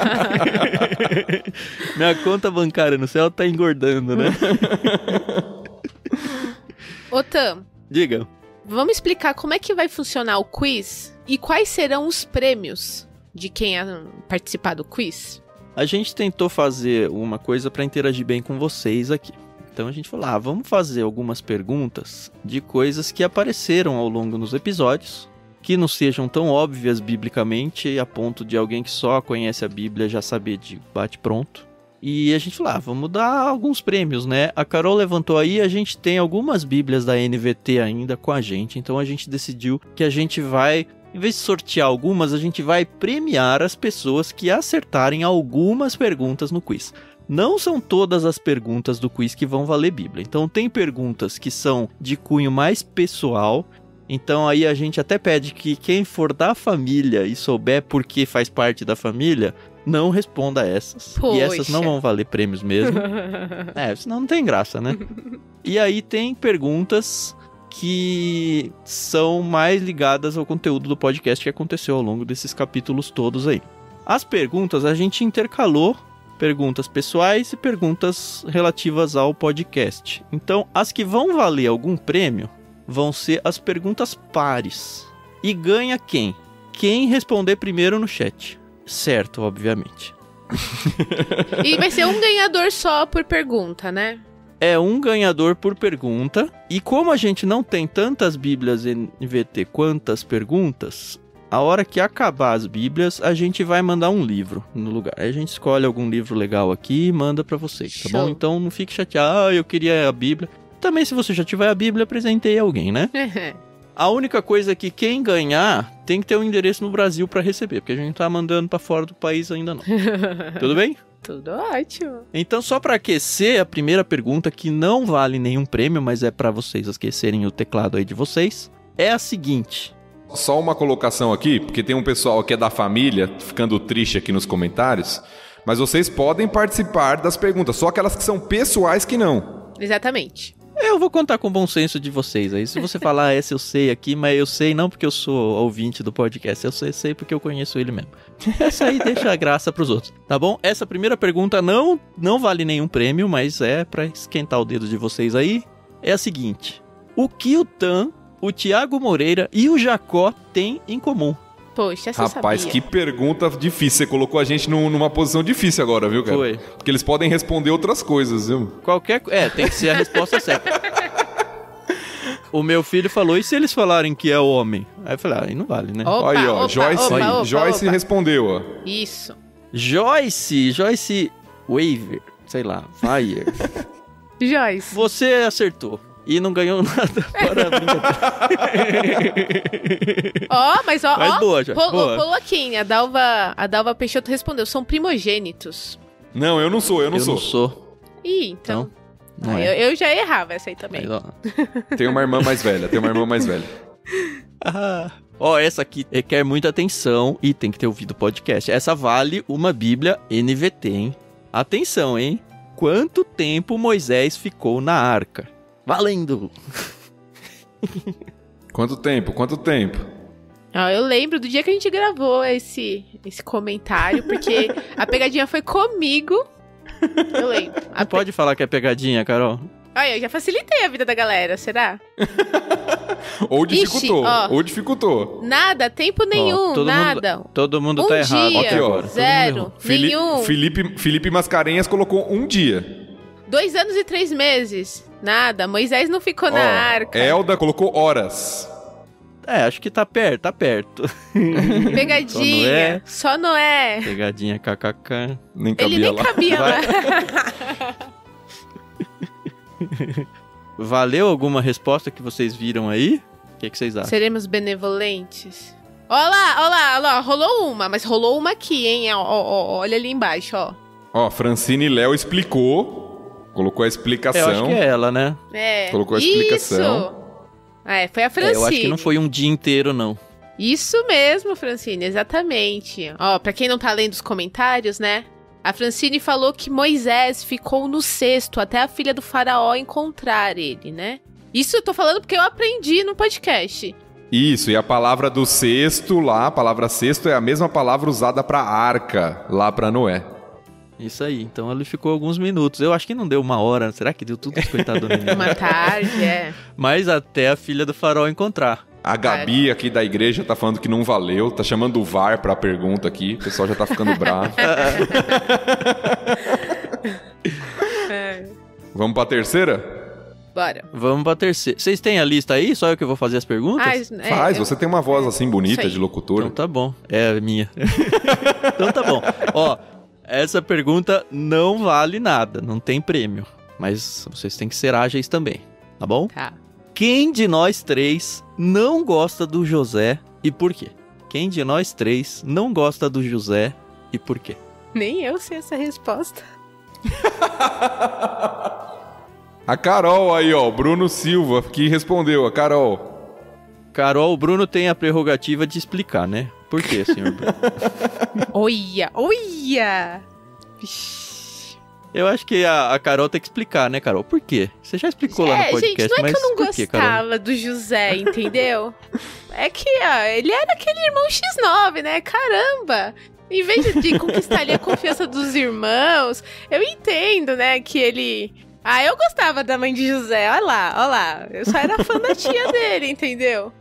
Minha conta bancária no céu tá engordando, né? Ô, Tam. Diga. Vamos explicar como é que vai funcionar o quiz e quais serão os prêmios de quem participar do quiz? A gente tentou fazer uma coisa pra interagir bem com vocês aqui. Então a gente falou, vamos fazer algumas perguntas de coisas que apareceram ao longo dos episódios, que não sejam tão óbvias biblicamente, a ponto de alguém que só conhece a Bíblia já saber de bate-pronto. E a gente falou, vamos dar alguns prêmios, né? A Carol levantou aí, a gente tem algumas Bíblias da NVT ainda com a gente, então a gente decidiu que a gente vai, em vez de sortear algumas, a gente vai premiar as pessoas que acertarem algumas perguntas no quiz. Não são todas as perguntas do quiz que vão valer Bíblia. Então tem perguntas que são de cunho mais pessoal. Então aí a gente até pede que quem for da família e souber por que faz parte da família, não responda essas. Poxa. E essas não vão valer prêmios mesmo. Senão não tem graça, né? E aí tem perguntas que são mais ligadas ao conteúdo do podcast que aconteceu ao longo desses capítulos todos aí. As perguntas a gente intercalou perguntas pessoais e perguntas relativas ao podcast. Então, as que vão valer algum prêmio vão ser as perguntas pares. E ganha quem? Quem responder primeiro no chat. certo, obviamente. E vai ser um ganhador só por pergunta, né? É um ganhador por pergunta. E como a gente não tem tantas bíblias NVT quantas perguntas, a hora que acabar as bíblias, a gente vai mandar um livro no lugar. Aí a gente escolhe algum livro legal aqui e manda pra vocês, tá bom? Então não fique chateado, eu queria a bíblia. Também se você já tiver a bíblia, apresentei alguém, né? A única coisa é que quem ganhar tem que ter um endereço no Brasil pra receber, porque a gente não tá mandando pra fora do país ainda não. Tudo bem? Tudo ótimo. Então, só pra aquecer, a primeira pergunta, que não vale nenhum prêmio, mas é pra vocês aquecerem o teclado aí de vocês, é a seguinte. Só uma colocação aqui, porque tem um pessoal que é da família, ficando triste aqui nos comentários, mas vocês podem participar das perguntas, só aquelas que são pessoais que não. Exatamente. Eu vou contar com o bom senso de vocês aí. Se você falar, essa eu sei aqui, mas eu sei não porque eu sou ouvinte do podcast, eu sei porque eu conheço ele mesmo. Essa aí deixa a graça pros outros, tá bom? Essa primeira pergunta não vale nenhum prêmio, mas é pra esquentar o dedo de vocês aí. É a seguinte: o que o Tan, o Thiago Moreira e o Jacó têm em comum? Poxa, essa Rapaz, sabia. que pergunta difícil. Você colocou a gente numa posição difícil agora, viu, cara? Foi. Porque eles podem responder outras coisas, viu? Tem que ser a resposta certa. O meu filho falou, e se eles falarem que é homem? Aí eu falei, aí não vale, né? Opa, aí, ó, opa, Joyce opa. respondeu, ó. Isso. Joyce Waver, sei lá, Fire. Joyce. Você acertou. E não ganhou nada para a brincadeira. Mas boa, já. Boa. Poloquinha, a Dalva Peixoto respondeu, são primogênitos. Não, eu não sou. Eu não sou. Ih, então... Não é. Eu já errava essa aí também. Tem uma irmã mais velha, Essa aqui requer muita atenção e tem que ter ouvido o podcast. Essa vale uma Bíblia NVT, hein? Atenção, hein? Quanto tempo Moisés ficou na arca? Valendo! Quanto tempo? Eu lembro do dia que a gente gravou esse comentário, porque a pegadinha foi comigo. Eu lembro. Pode falar que é pegadinha, Carol? Eu já facilitei a vida da galera, será? Ou dificultou. Nada, tempo nenhum, nada. Todo mundo tá errado. Dia, aqui, ó. Zero, nenhum. Felipe Mascarenhas colocou 1 dia. 2 anos e 3 meses. Nada, Moisés não ficou na arca. Elda colocou horas. Acho que tá perto. Pegadinha, só Noé. Pegadinha, kkk. Ele nem cabia lá. Valeu alguma resposta que vocês viram aí? O que vocês acham? Seremos benevolentes? Olha lá, rolou uma, mas rolou uma aqui, hein? Olha ali embaixo, ó. Francine e Léo explicou, colocou a explicação. Eu acho que é ela, né? Colocou a explicação. Foi a Francine. Eu acho que não foi um dia inteiro, não. Isso mesmo, Francine, exatamente. Pra quem não tá lendo os comentários, né? A Francine falou que Moisés ficou no cesto até a filha do faraó encontrar ele, né? Isso eu tô falando porque eu aprendi no podcast. Isso, e a palavra do cesto lá, a palavra cesto é a mesma palavra usada pra arca, lá pra Noé. Isso aí, então ele ficou alguns minutos. Eu acho que não deu 1 hora, será que deu tudo, coitado do menino? Uma tarde, Mas até a filha do faraó encontrar. A Gabi aqui da igreja tá falando que não valeu, tá chamando o VAR pra pergunta aqui, o pessoal já tá ficando bravo. Vamos pra terceira? Bora. Vamos pra terceira. Vocês têm a lista aí? Só eu que vou fazer as perguntas? Você tem uma voz assim bonita de locutor. Então tá bom, é a minha. Então tá bom. Essa pergunta não vale nada, não tem prêmio. Mas vocês têm que ser ágeis também, tá bom? Tá. Quem de nós 3 não gosta do José e por quê? Quem de nós 3 não gosta do José e por quê? Nem eu sei essa resposta. A Carol aí, Bruno Silva, que respondeu, a Carol. Carol, o Bruno tem a prerrogativa de explicar, né? Por quê, senhor Bruno? Olha! Eu acho que a Carol tem que explicar, né, Carol? Por quê? Você já explicou lá no podcast, gente, não é mas que eu não por quê, gostava do José, entendeu? É que, ele era aquele irmão X9, né? Caramba! Em vez de conquistar ali a confiança dos irmãos, eu entendo, né, que ele... eu gostava da mãe de José, olha lá. Eu só era fã da tia dele, entendeu?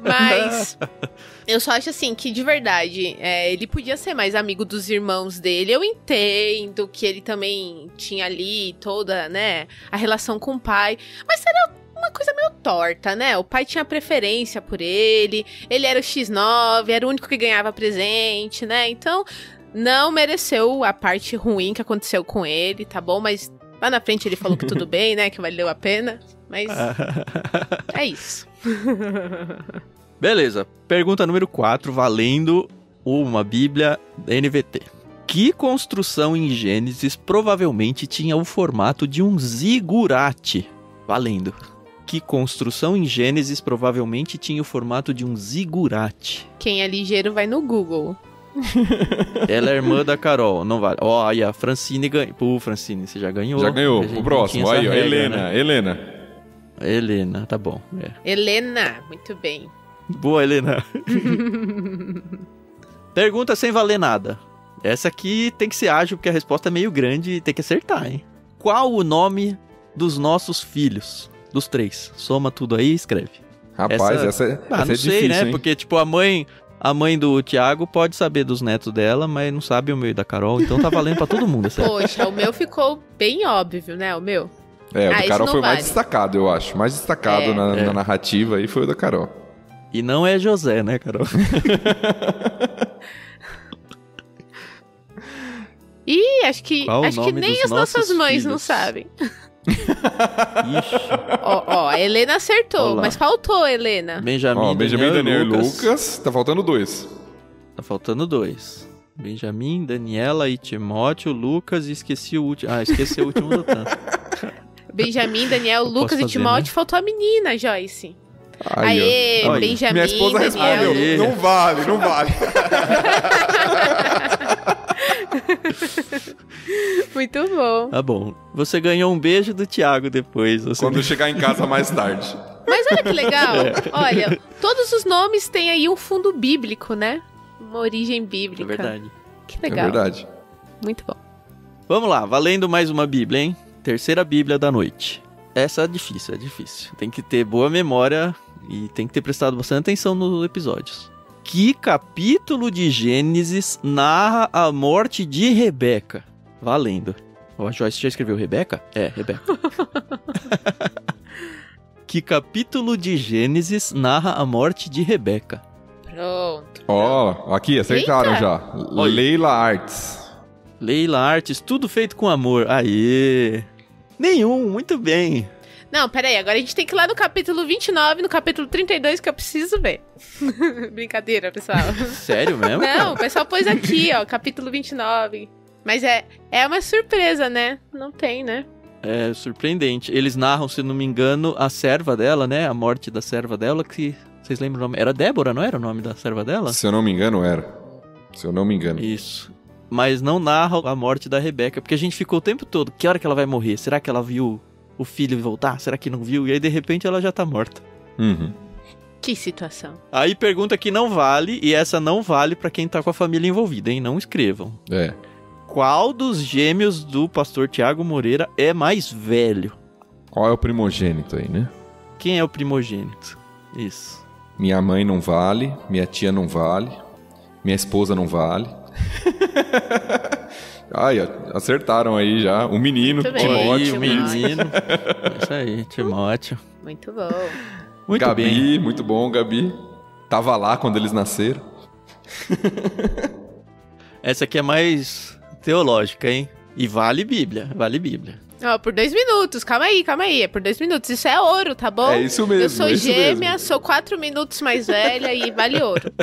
Mas... Eu só acho assim que, de verdade, ele podia ser mais amigo dos irmãos dele. Eu entendo que ele também tinha ali toda, né, a relação com o pai. Mas era uma coisa meio torta, né? O pai tinha preferência por ele era o X9, era o único que ganhava presente, né? Então, não mereceu a parte ruim que aconteceu com ele, tá bom? Mas lá na frente ele falou que tudo bem, né? Que valeu a pena. Mas é isso. Beleza, pergunta número 4, valendo uma Bíblia NVT. Que construção em Gênesis provavelmente tinha o formato de um zigurate? Valendo. Que construção em Gênesis provavelmente tinha o formato de um zigurate? Quem é ligeiro vai no Google. Ela é irmã da Carol, não vale. Ó, aí a Francine ganhou. Pô, Francine, você já ganhou. Já ganhou, o próximo. Aí, ó, Helena, né? Helena, tá bom. Helena, muito bem. Boa, Helena. Pergunta sem valer nada. Essa aqui tem que ser ágil, porque a resposta é meio grande e tem que acertar, hein? Qual o nome dos nossos filhos? Dos 3. Soma tudo aí e escreve. Rapaz, essa é não sei, difícil, né? hein? Porque, tipo, a mãe do Thiago pode saber dos netos dela, mas não sabe o meu e da Carol, então tá valendo pra todo mundo. Poxa, o meu ficou bem óbvio, né? O meu. O da Carol foi vale. mais destacado, eu acho. Mais destacado na narrativa aí foi o da Carol. E não é José, né, Carol? Ih, acho que nem as nossas mães filhos? Não sabem. Ixi. Ó, a Helena acertou, mas faltou, Helena. Benjamin, Daniel e Lucas. Tá faltando 2. Tá faltando 2. Benjamin, Daniela e Timóteo, Lucas e esqueci o último. Esqueci o último do tanto. Benjamin, Daniel, Lucas e Timóteo, né? Faltou a menina, Joyce. Aê, Benjamin, minha esposa Daniel. respondeu, não vale. Muito bom. Tá bom. Você ganhou um beijo do Thiago depois. Quando eu chegar em casa mais tarde. Mas olha que legal. Olha, todos os nomes têm aí um fundo bíblico, né? Uma origem bíblica. É verdade. Que legal. É verdade. Muito bom. Vamos lá, valendo mais uma Bíblia, hein? Terceira Bíblia da noite. Essa é difícil. Tem que ter boa memória e tem que ter prestado bastante atenção nos episódios. Que capítulo de Gênesis narra a morte de Rebeca? Valendo. Ó, a Joyce já escreveu Rebeca? É, Rebeca. Que capítulo de Gênesis narra a morte de Rebeca? Pronto. Ó, aqui, acertaram. Eita. Já. Leila Arts. Leila Arts, tudo feito com amor. Aê! Nenhum, muito bem. Não, peraí, agora a gente tem que ir lá no capítulo 29, no capítulo 32, que eu preciso ver. Brincadeira, pessoal. Sério mesmo? Não, o pessoal pôs aqui, ó, capítulo 29. Mas é uma surpresa, né? Não tem, né? É surpreendente. Eles narram, se não me engano, a serva dela, né? A morte da serva dela, que... Vocês lembram o nome? Era Débora, não era o nome da serva dela? Se eu não me engano, era. Isso. Mas não narra a morte da Rebeca, porque a gente ficou o tempo todo, que hora que ela vai morrer? Será que ela viu o filho voltar? Será que não viu? E aí, de repente, ela já tá morta. Uhum. Que situação. Aí pergunta que não vale, e essa não vale pra quem tá com a família envolvida, hein? Não escrevam. É. Qual dos gêmeos do pastor Thiago Moreira é mais velho? Qual é o primogênito aí, né? Quem é o primogênito? Isso. Minha mãe não vale, minha tia não vale, minha esposa não vale. Ai, acertaram aí já. O menino, Timóteo. O menino. Isso aí, Timóteo. Muito bom. Muito Gabi, bem. Muito bom, Gabi. Tava lá quando eles nasceram. Essa aqui é mais teológica, hein? E vale Bíblia. Ó, por 2 minutos, calma aí. É por 2 minutos. Isso é ouro, tá bom? É isso mesmo. Eu sou gêmea, sou 4 minutos mais velha e vale ouro.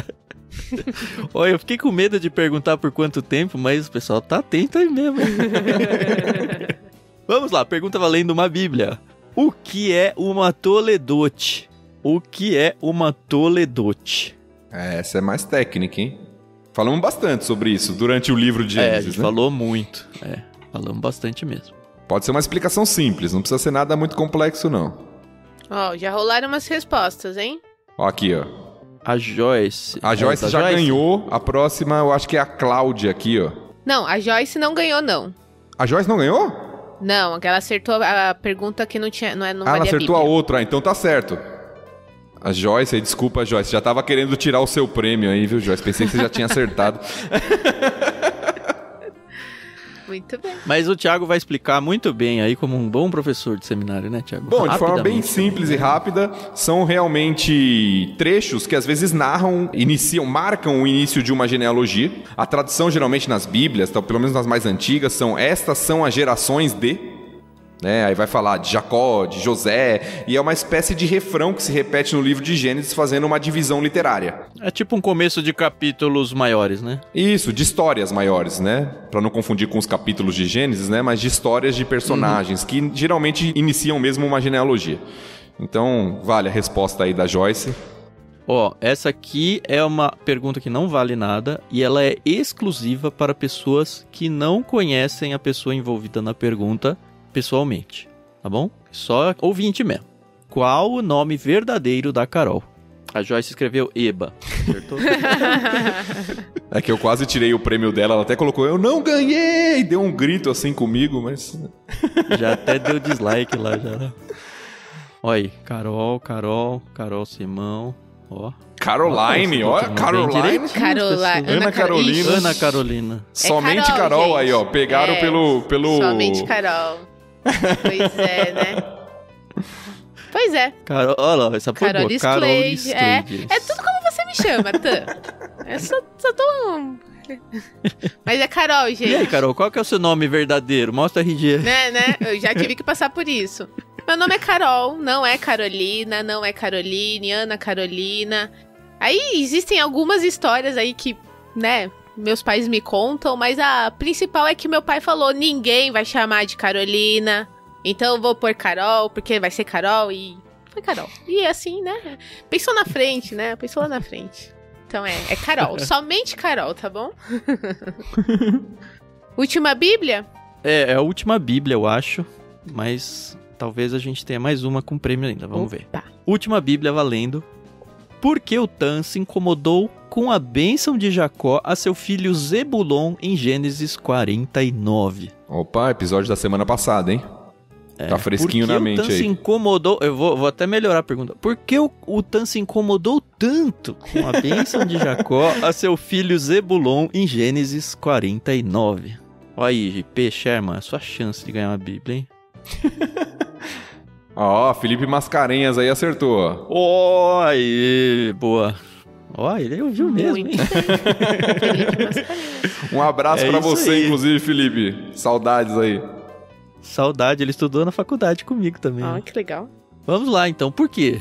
Olha, eu fiquei com medo de perguntar por quanto tempo, mas o pessoal tá atento aí mesmo. Vamos lá, pergunta valendo uma Bíblia. O que é uma toledote? Essa é mais técnica, hein? Falamos bastante sobre isso durante o livro de Gênesis, a gente né? falou muito. Falamos bastante mesmo. Pode ser uma explicação simples, não precisa ser nada muito complexo, não. Ó, já rolaram umas respostas, hein? Ó, aqui, ó. A Joyce já ganhou. A próxima, eu acho que é a Cláudia aqui, ó. Não, a Joyce não ganhou, não. A Joyce não ganhou? Não, ela acertou a pergunta que não tinha, não valia ela acertou a outra, então tá certo. A Joyce, aí, desculpa, Joyce. Já tava querendo tirar o seu prêmio aí, viu, Joyce? Pensei que você já tinha acertado. Muito bem. Mas o Thiago vai explicar muito bem aí, como um bom professor de seminário, né, Thiago? Bom, de forma bem simples e rápida, são realmente trechos que às vezes marcam o início de uma genealogia. A tradição, geralmente nas Bíblias, pelo menos nas mais antigas, estas são as gerações de... Aí vai falar de Jacó, de José, e é uma espécie de refrão que se repete no livro de Gênesis, fazendo uma divisão literária. É tipo um começo de capítulos maiores, né? Isso, de histórias maiores, né? Pra não confundir com os capítulos de Gênesis, né? Mas de histórias de personagens, que geralmente iniciam mesmo uma genealogia. Então, vale a resposta aí da Joyce. Essa aqui é uma pergunta que não vale nada, e ela é exclusiva para pessoas que não conhecem a pessoa envolvida na pergunta pessoalmente, tá bom? Só ouvinte mesmo. Qual o nome verdadeiro da Carol? A Joyce escreveu Eba, acertou? É que eu quase tirei o prêmio dela, ela até colocou, eu não ganhei! Deu um grito assim comigo, mas... Já até deu dislike lá, já. Olha aí, Carol Simão, ó. Caroline, ó, Caroline. Ana Carolina. Somente Carol, Carol gente. aí, ó. Pegaram pelo... Somente Carol. Pois é, né? Pois é. Carol, olha lá, essa foi boa. Carol Slade. É tudo como você me chama, Tan. Eu só tô... Mas é Carol, gente. E aí, Carol, qual que é o seu nome verdadeiro? Mostra a RG. Né? Eu já tive que passar por isso. Meu nome é Carol, não é Carolina, não é Caroline, Ana Carolina. Aí existem algumas histórias aí que, né, meus pais me contam, mas a principal é que meu pai falou, ninguém vai chamar de Carolina, então eu vou pôr Carol, porque vai ser Carol, e foi Carol. E assim, né, pensou na frente, né, pensou lá na frente. Então é Carol, somente Carol, tá bom? Última Bíblia? É a última Bíblia, eu acho, mas talvez a gente tenha mais uma com prêmio ainda, vamos ver. Última Bíblia valendo. Por que o Tan se incomodou com a bênção de Jacó a seu filho Zebulon em Gênesis 49? Opa, episódio da semana passada, hein? Tá fresquinho na mente aí. Por que o Tan se incomodou... Eu vou até melhorar a pergunta. Por que o Tan se incomodou tanto com a bênção de Jacó a seu filho Zebulon em Gênesis 49? Olha aí, GP Sherman, a sua chance de ganhar uma Bíblia, hein? Ó, Felipe Mascarenhas aí acertou. Ó, aí, boa. Ó, ele ouviu mesmo, hein? Um abraço pra você, aí. Inclusive, Felipe. Saudades aí. Saudade, ele estudou na faculdade comigo também. Ah, que legal. Vamos lá, então. Por quê?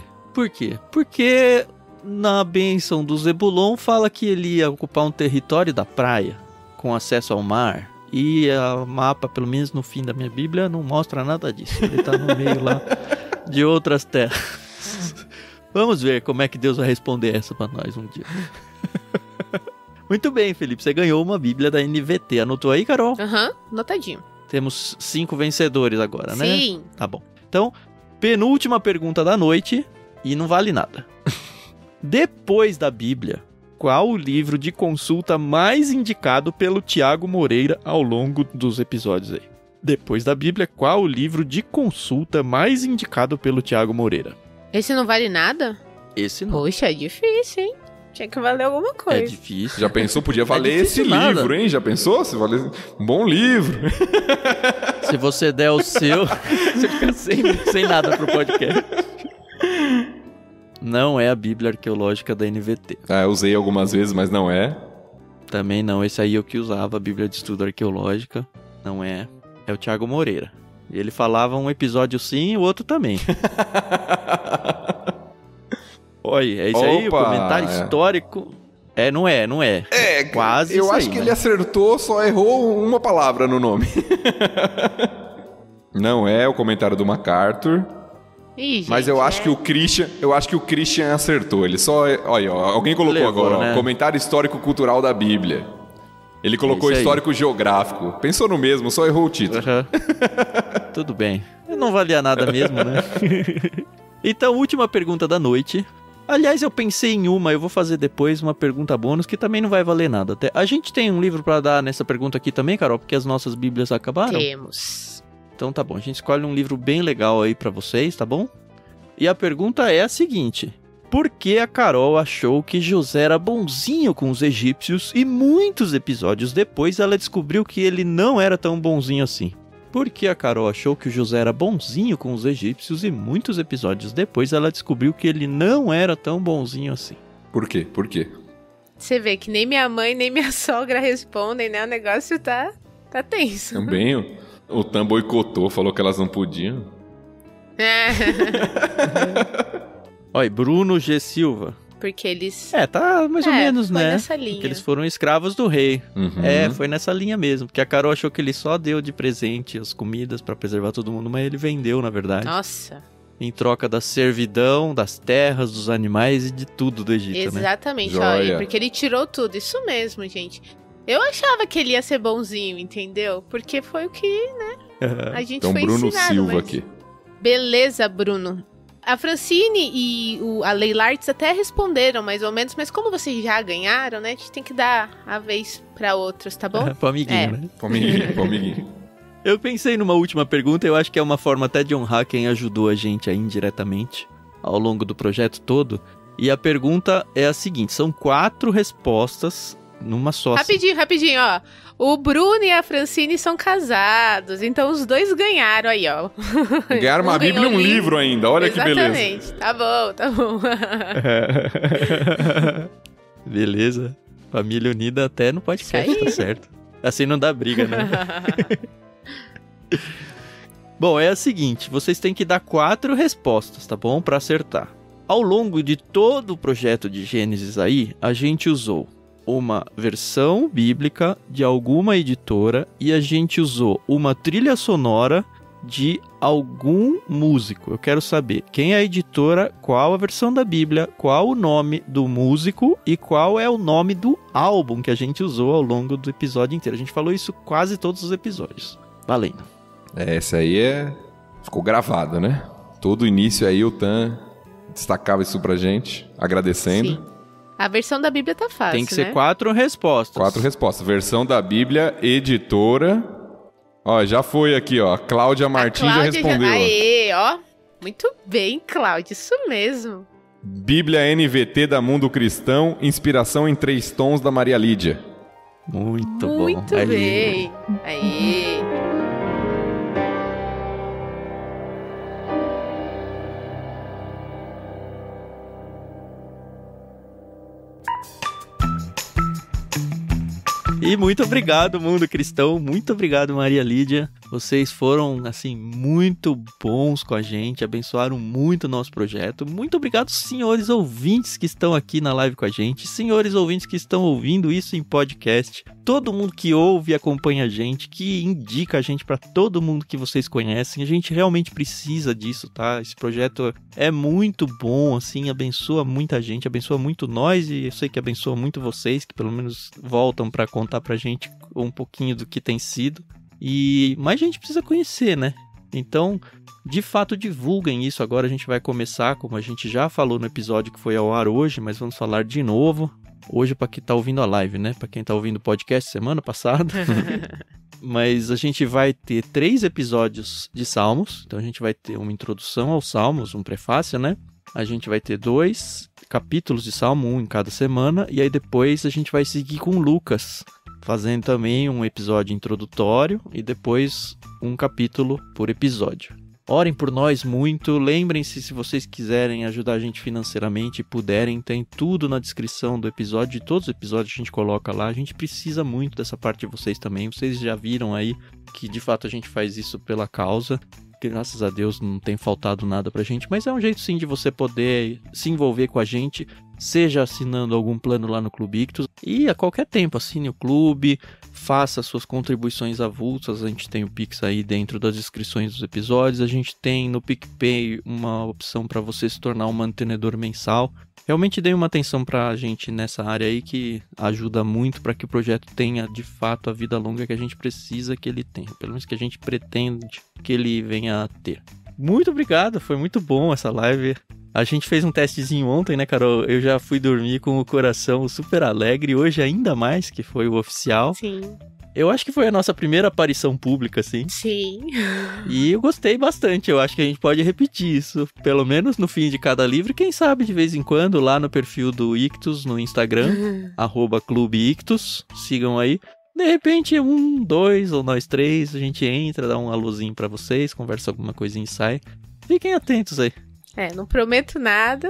Porque na bênção do Zebulon fala que ele ia ocupar um território da praia, com acesso ao mar. E o mapa, pelo menos no fim da minha Bíblia, não mostra nada disso. Ele tá no meio lá de outras terras. Vamos ver como é que Deus vai responder essa pra nós um dia. Muito bem, Felipe, você ganhou uma Bíblia da NVT. Anotou aí, Carol? Aham, anotadinho. Temos 5 vencedores agora, né? Sim. Tá bom. Então, penúltima pergunta da noite e não vale nada. Depois da Bíblia, qual o livro de consulta mais indicado pelo Thiago Moreira ao longo dos episódios aí? Depois da Bíblia, qual o livro de consulta mais indicado pelo Thiago Moreira? Esse não vale nada? Esse não. Poxa, é difícil, hein? Tinha que valer alguma coisa. É difícil. Já pensou? Podia valer esse livro, hein? Já pensou? Se valer... Um bom livro. Se você der o seu, você fica sem nada pro podcast. Não é a Bíblia Arqueológica da NVT. Ah, eu usei algumas vezes, mas não é. Também não, esse aí eu que usava, a Bíblia de Estudo Arqueológica. Não é. É o Thiago Moreira. Ele falava um episódio sim e o outro também. Olha, é isso aí, o comentário histórico. Não é. É, quase eu isso acho aí, que né? Ele acertou, só errou uma palavra no nome. Não é o comentário do MacArthur. Ih, gente, mas eu acho que o Christian acertou. Ele só, olha, alguém colocou agora, né? Comentário histórico-cultural da Bíblia. Ele colocou histórico-geográfico. Pensou no mesmo, só errou o título. Tudo bem. Não valia nada mesmo, né? Então, última pergunta da noite. Aliás, eu pensei em uma, eu vou fazer depois uma pergunta bônus que também não vai valer nada. A gente tem um livro pra dar nessa pergunta aqui também, Carol, porque as nossas Bíblias acabaram? Temos. Então tá bom, a gente escolhe um livro bem legal aí pra vocês, tá bom? E a pergunta é a seguinte: Por que a Carol achou que José era bonzinho com os egípcios e muitos episódios depois ela descobriu que ele não era tão bonzinho assim? Por que a Carol achou que o José era bonzinho com os egípcios e muitos episódios depois ela descobriu que ele não era tão bonzinho assim? Por quê? Por quê? Você vê que nem minha mãe nem minha sogra respondem, né? O negócio tá tenso. Também o Tan boicotou, falou que elas não podiam. Olha, Bruno G. Silva. Porque eles... tá mais ou menos, foi né? nessa linha. Porque eles foram escravos do rei. Uhum. Foi nessa linha mesmo. Porque a Carol achou que ele só deu de presente as comidas pra preservar todo mundo, mas ele vendeu, na verdade. Nossa. Em troca da servidão, das terras, dos animais e de tudo do Egito, né? Exatamente, Joia. olha, porque ele tirou tudo. Isso mesmo, gente. Eu achava que ele ia ser bonzinho, entendeu? Porque foi o que, né? A gente Então, foi Bruno ensinado. Silva mas... aqui. Beleza, Bruno. A Francine e a Leila Artes até responderam mais ou menos, mas como vocês já ganharam, né? A gente tem que dar a vez pra outros, tá bom? Pro amiguinho, né? Pro amiguinho. Eu pensei numa última pergunta, eu acho que é uma forma até de honrar quem ajudou a gente aí indiretamente ao longo do projeto todo. E a pergunta é a seguinte, são 4 respostas numa só. Rapidinho, ó. O Bruno e a Francine são casados, então os dois ganharam aí, ó. Ganharam uma Bíblia e um livro ainda, olha que beleza. Exatamente, tá bom. Beleza. Família unida até no podcast, tá certo. Assim não dá briga, né? Bom, é o seguinte, vocês têm que dar 4 respostas, tá bom? Pra acertar. Ao longo de todo o projeto de Gênesis aí, a gente usou uma versão bíblica de alguma editora e a gente usou uma trilha sonora de algum músico. Eu quero saber quem é a editora, qual a versão da Bíblia, qual o nome do músico e qual é o nome do álbum que a gente usou ao longo do episódio inteiro. A gente falou isso quase todos os episódios. Valendo. Essa aí ficou gravada, né? Todo início aí o Tan destacava isso pra gente, agradecendo. Sim. A versão da Bíblia tá fácil, Tem que ser né? 4 respostas. 4 respostas. Versão da Bíblia, editora. Ó, já foi aqui, ó. Cláudia Martins já respondeu. Aê, ó. Muito bem, Cláudia. Isso mesmo. Bíblia NVT da Mundo Cristão, inspiração em 3 tons da Maria Lídia. Muito bom. Muito bem. Aê. E muito obrigado, Mundo Cristão. Muito obrigado, Maria Lídia. Vocês foram, assim, muito bons com a gente, abençoaram muito o nosso projeto. Muito obrigado, senhores ouvintes que estão aqui na live com a gente, senhores ouvintes que estão ouvindo isso em podcast, todo mundo que ouve e acompanha a gente, que indica a gente para todo mundo que vocês conhecem. A gente realmente precisa disso, tá? Esse projeto é muito bom, assim, abençoa muita gente, abençoa muito nós e eu sei que abençoa muito vocês, que pelo menos voltam para contar pra gente um pouquinho do que tem sido. E mais gente precisa conhecer, né? Então, de fato, divulguem isso. Agora a gente vai começar, como a gente já falou no episódio que foi ao ar hoje, mas vamos falar de novo. Hoje para quem tá ouvindo a live, né? Para quem tá ouvindo o podcast semana passada. Mas a gente vai ter 3 episódios de Salmos. Então a gente vai ter uma introdução aos Salmos, um prefácio, né? A gente vai ter 2 capítulos de Salmo, um em cada semana. E aí depois a gente vai seguir com Lucas, fazendo também um episódio introdutório e depois um capítulo por episódio. Orem por nós muito, lembrem-se, se vocês quiserem ajudar a gente financeiramente e puderem, tem tudo na descrição do episódio, de todos os episódios a gente coloca lá. A gente precisa muito dessa parte de vocês também, vocês já viram aí que de fato a gente faz isso pela causa. Graças a Deus não tem faltado nada pra gente, mas é um jeito sim de você poder se envolver com a gente, seja assinando algum plano lá no Clube Ictus e a qualquer tempo assine o clube, faça suas contribuições avulsas. A gente tem o Pix aí dentro das descrições dos episódios, a gente tem no PicPay uma opção para você se tornar um mantenedor mensal. Realmente dê uma atenção pra gente nessa área aí que ajuda muito para que o projeto tenha de fato a vida longa que a gente precisa que ele tenha, pelo menos que a gente pretende que ele venha a ter. Muito obrigado, foi muito bom essa live. A gente fez um testezinho ontem, né, Carol? Eu já fui dormir com o coração super alegre, hoje ainda mais, que foi o oficial. Sim. Eu acho que foi a nossa primeira aparição pública, assim. Sim. E eu gostei bastante. Eu acho que a gente pode repetir isso, pelo menos no fim de cada livro. Quem sabe, de vez em quando, lá no perfil do Ictus, no Instagram, @clubeictus. Sigam aí. De repente, 1, 2 ou nós 3, a gente entra, dá um alôzinho pra vocês, conversa alguma coisinha e sai. Fiquem atentos aí. Não prometo nada.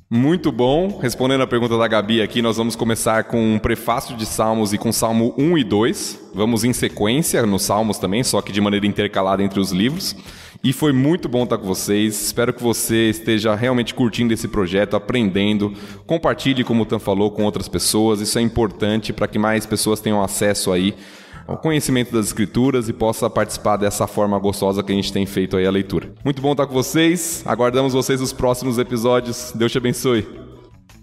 Muito bom. Respondendo a pergunta da Gabi aqui, nós vamos começar com um prefácio de Salmos e com Salmo 1 e 2. Vamos em sequência nos Salmos também, só que de maneira intercalada entre os livros. E foi muito bom estar com vocês. Espero que você esteja realmente curtindo esse projeto, aprendendo. Compartilhe, como o Tan falou, com outras pessoas. Isso é importante para que mais pessoas tenham acesso aí ao conhecimento das escrituras e possa participar dessa forma gostosa que a gente tem feito aí a leitura. Muito bom estar com vocês. Aguardamos vocês nos próximos episódios. Deus te abençoe.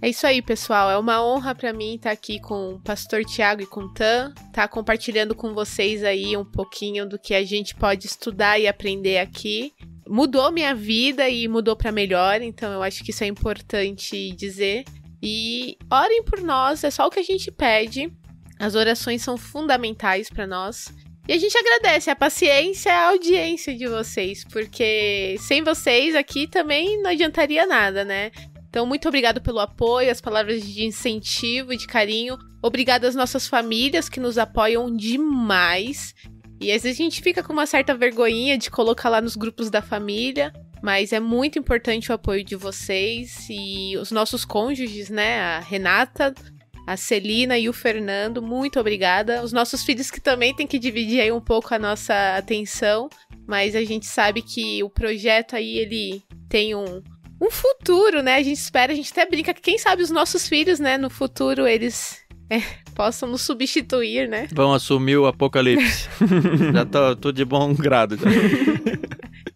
É isso aí, pessoal. É uma honra pra mim estar aqui com o pastor Tiago e com o Tan, estar compartilhando com vocês aí um pouquinho do que a gente pode estudar e aprender aqui. Mudou minha vida e mudou pra melhor, então eu acho que isso é importante dizer. E orem por nós, é só o que a gente pede. As orações são fundamentais pra nós. E a gente agradece a paciência e a audiência de vocês, porque sem vocês aqui também não adiantaria nada, né? Então, muito obrigado pelo apoio, as palavras de incentivo e de carinho. Obrigado às nossas famílias que nos apoiam demais. E às vezes a gente fica com uma certa vergonhinha de colocar lá nos grupos da família, mas é muito importante o apoio de vocês e os nossos cônjuges, né? A Renata, a Celina e o Fernando, muito obrigada. Os nossos filhos que também têm que dividir aí um pouco a nossa atenção, mas a gente sabe que o projeto aí, ele tem um futuro, né? A gente espera, a gente até brinca que quem sabe os nossos filhos, né, no futuro eles possam nos substituir, né? Vão assumir o apocalipse. Já tô de bom grado. Já.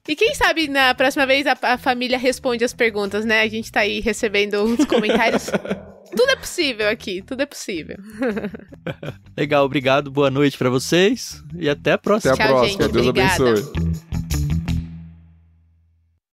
E quem sabe na próxima vez a família responde as perguntas, né? A gente tá aí recebendo uns comentários. Tudo é possível aqui, tudo é possível. Legal, obrigado, boa noite pra vocês e até a próxima. Até a próxima, gente, Deus obrigada. abençoe.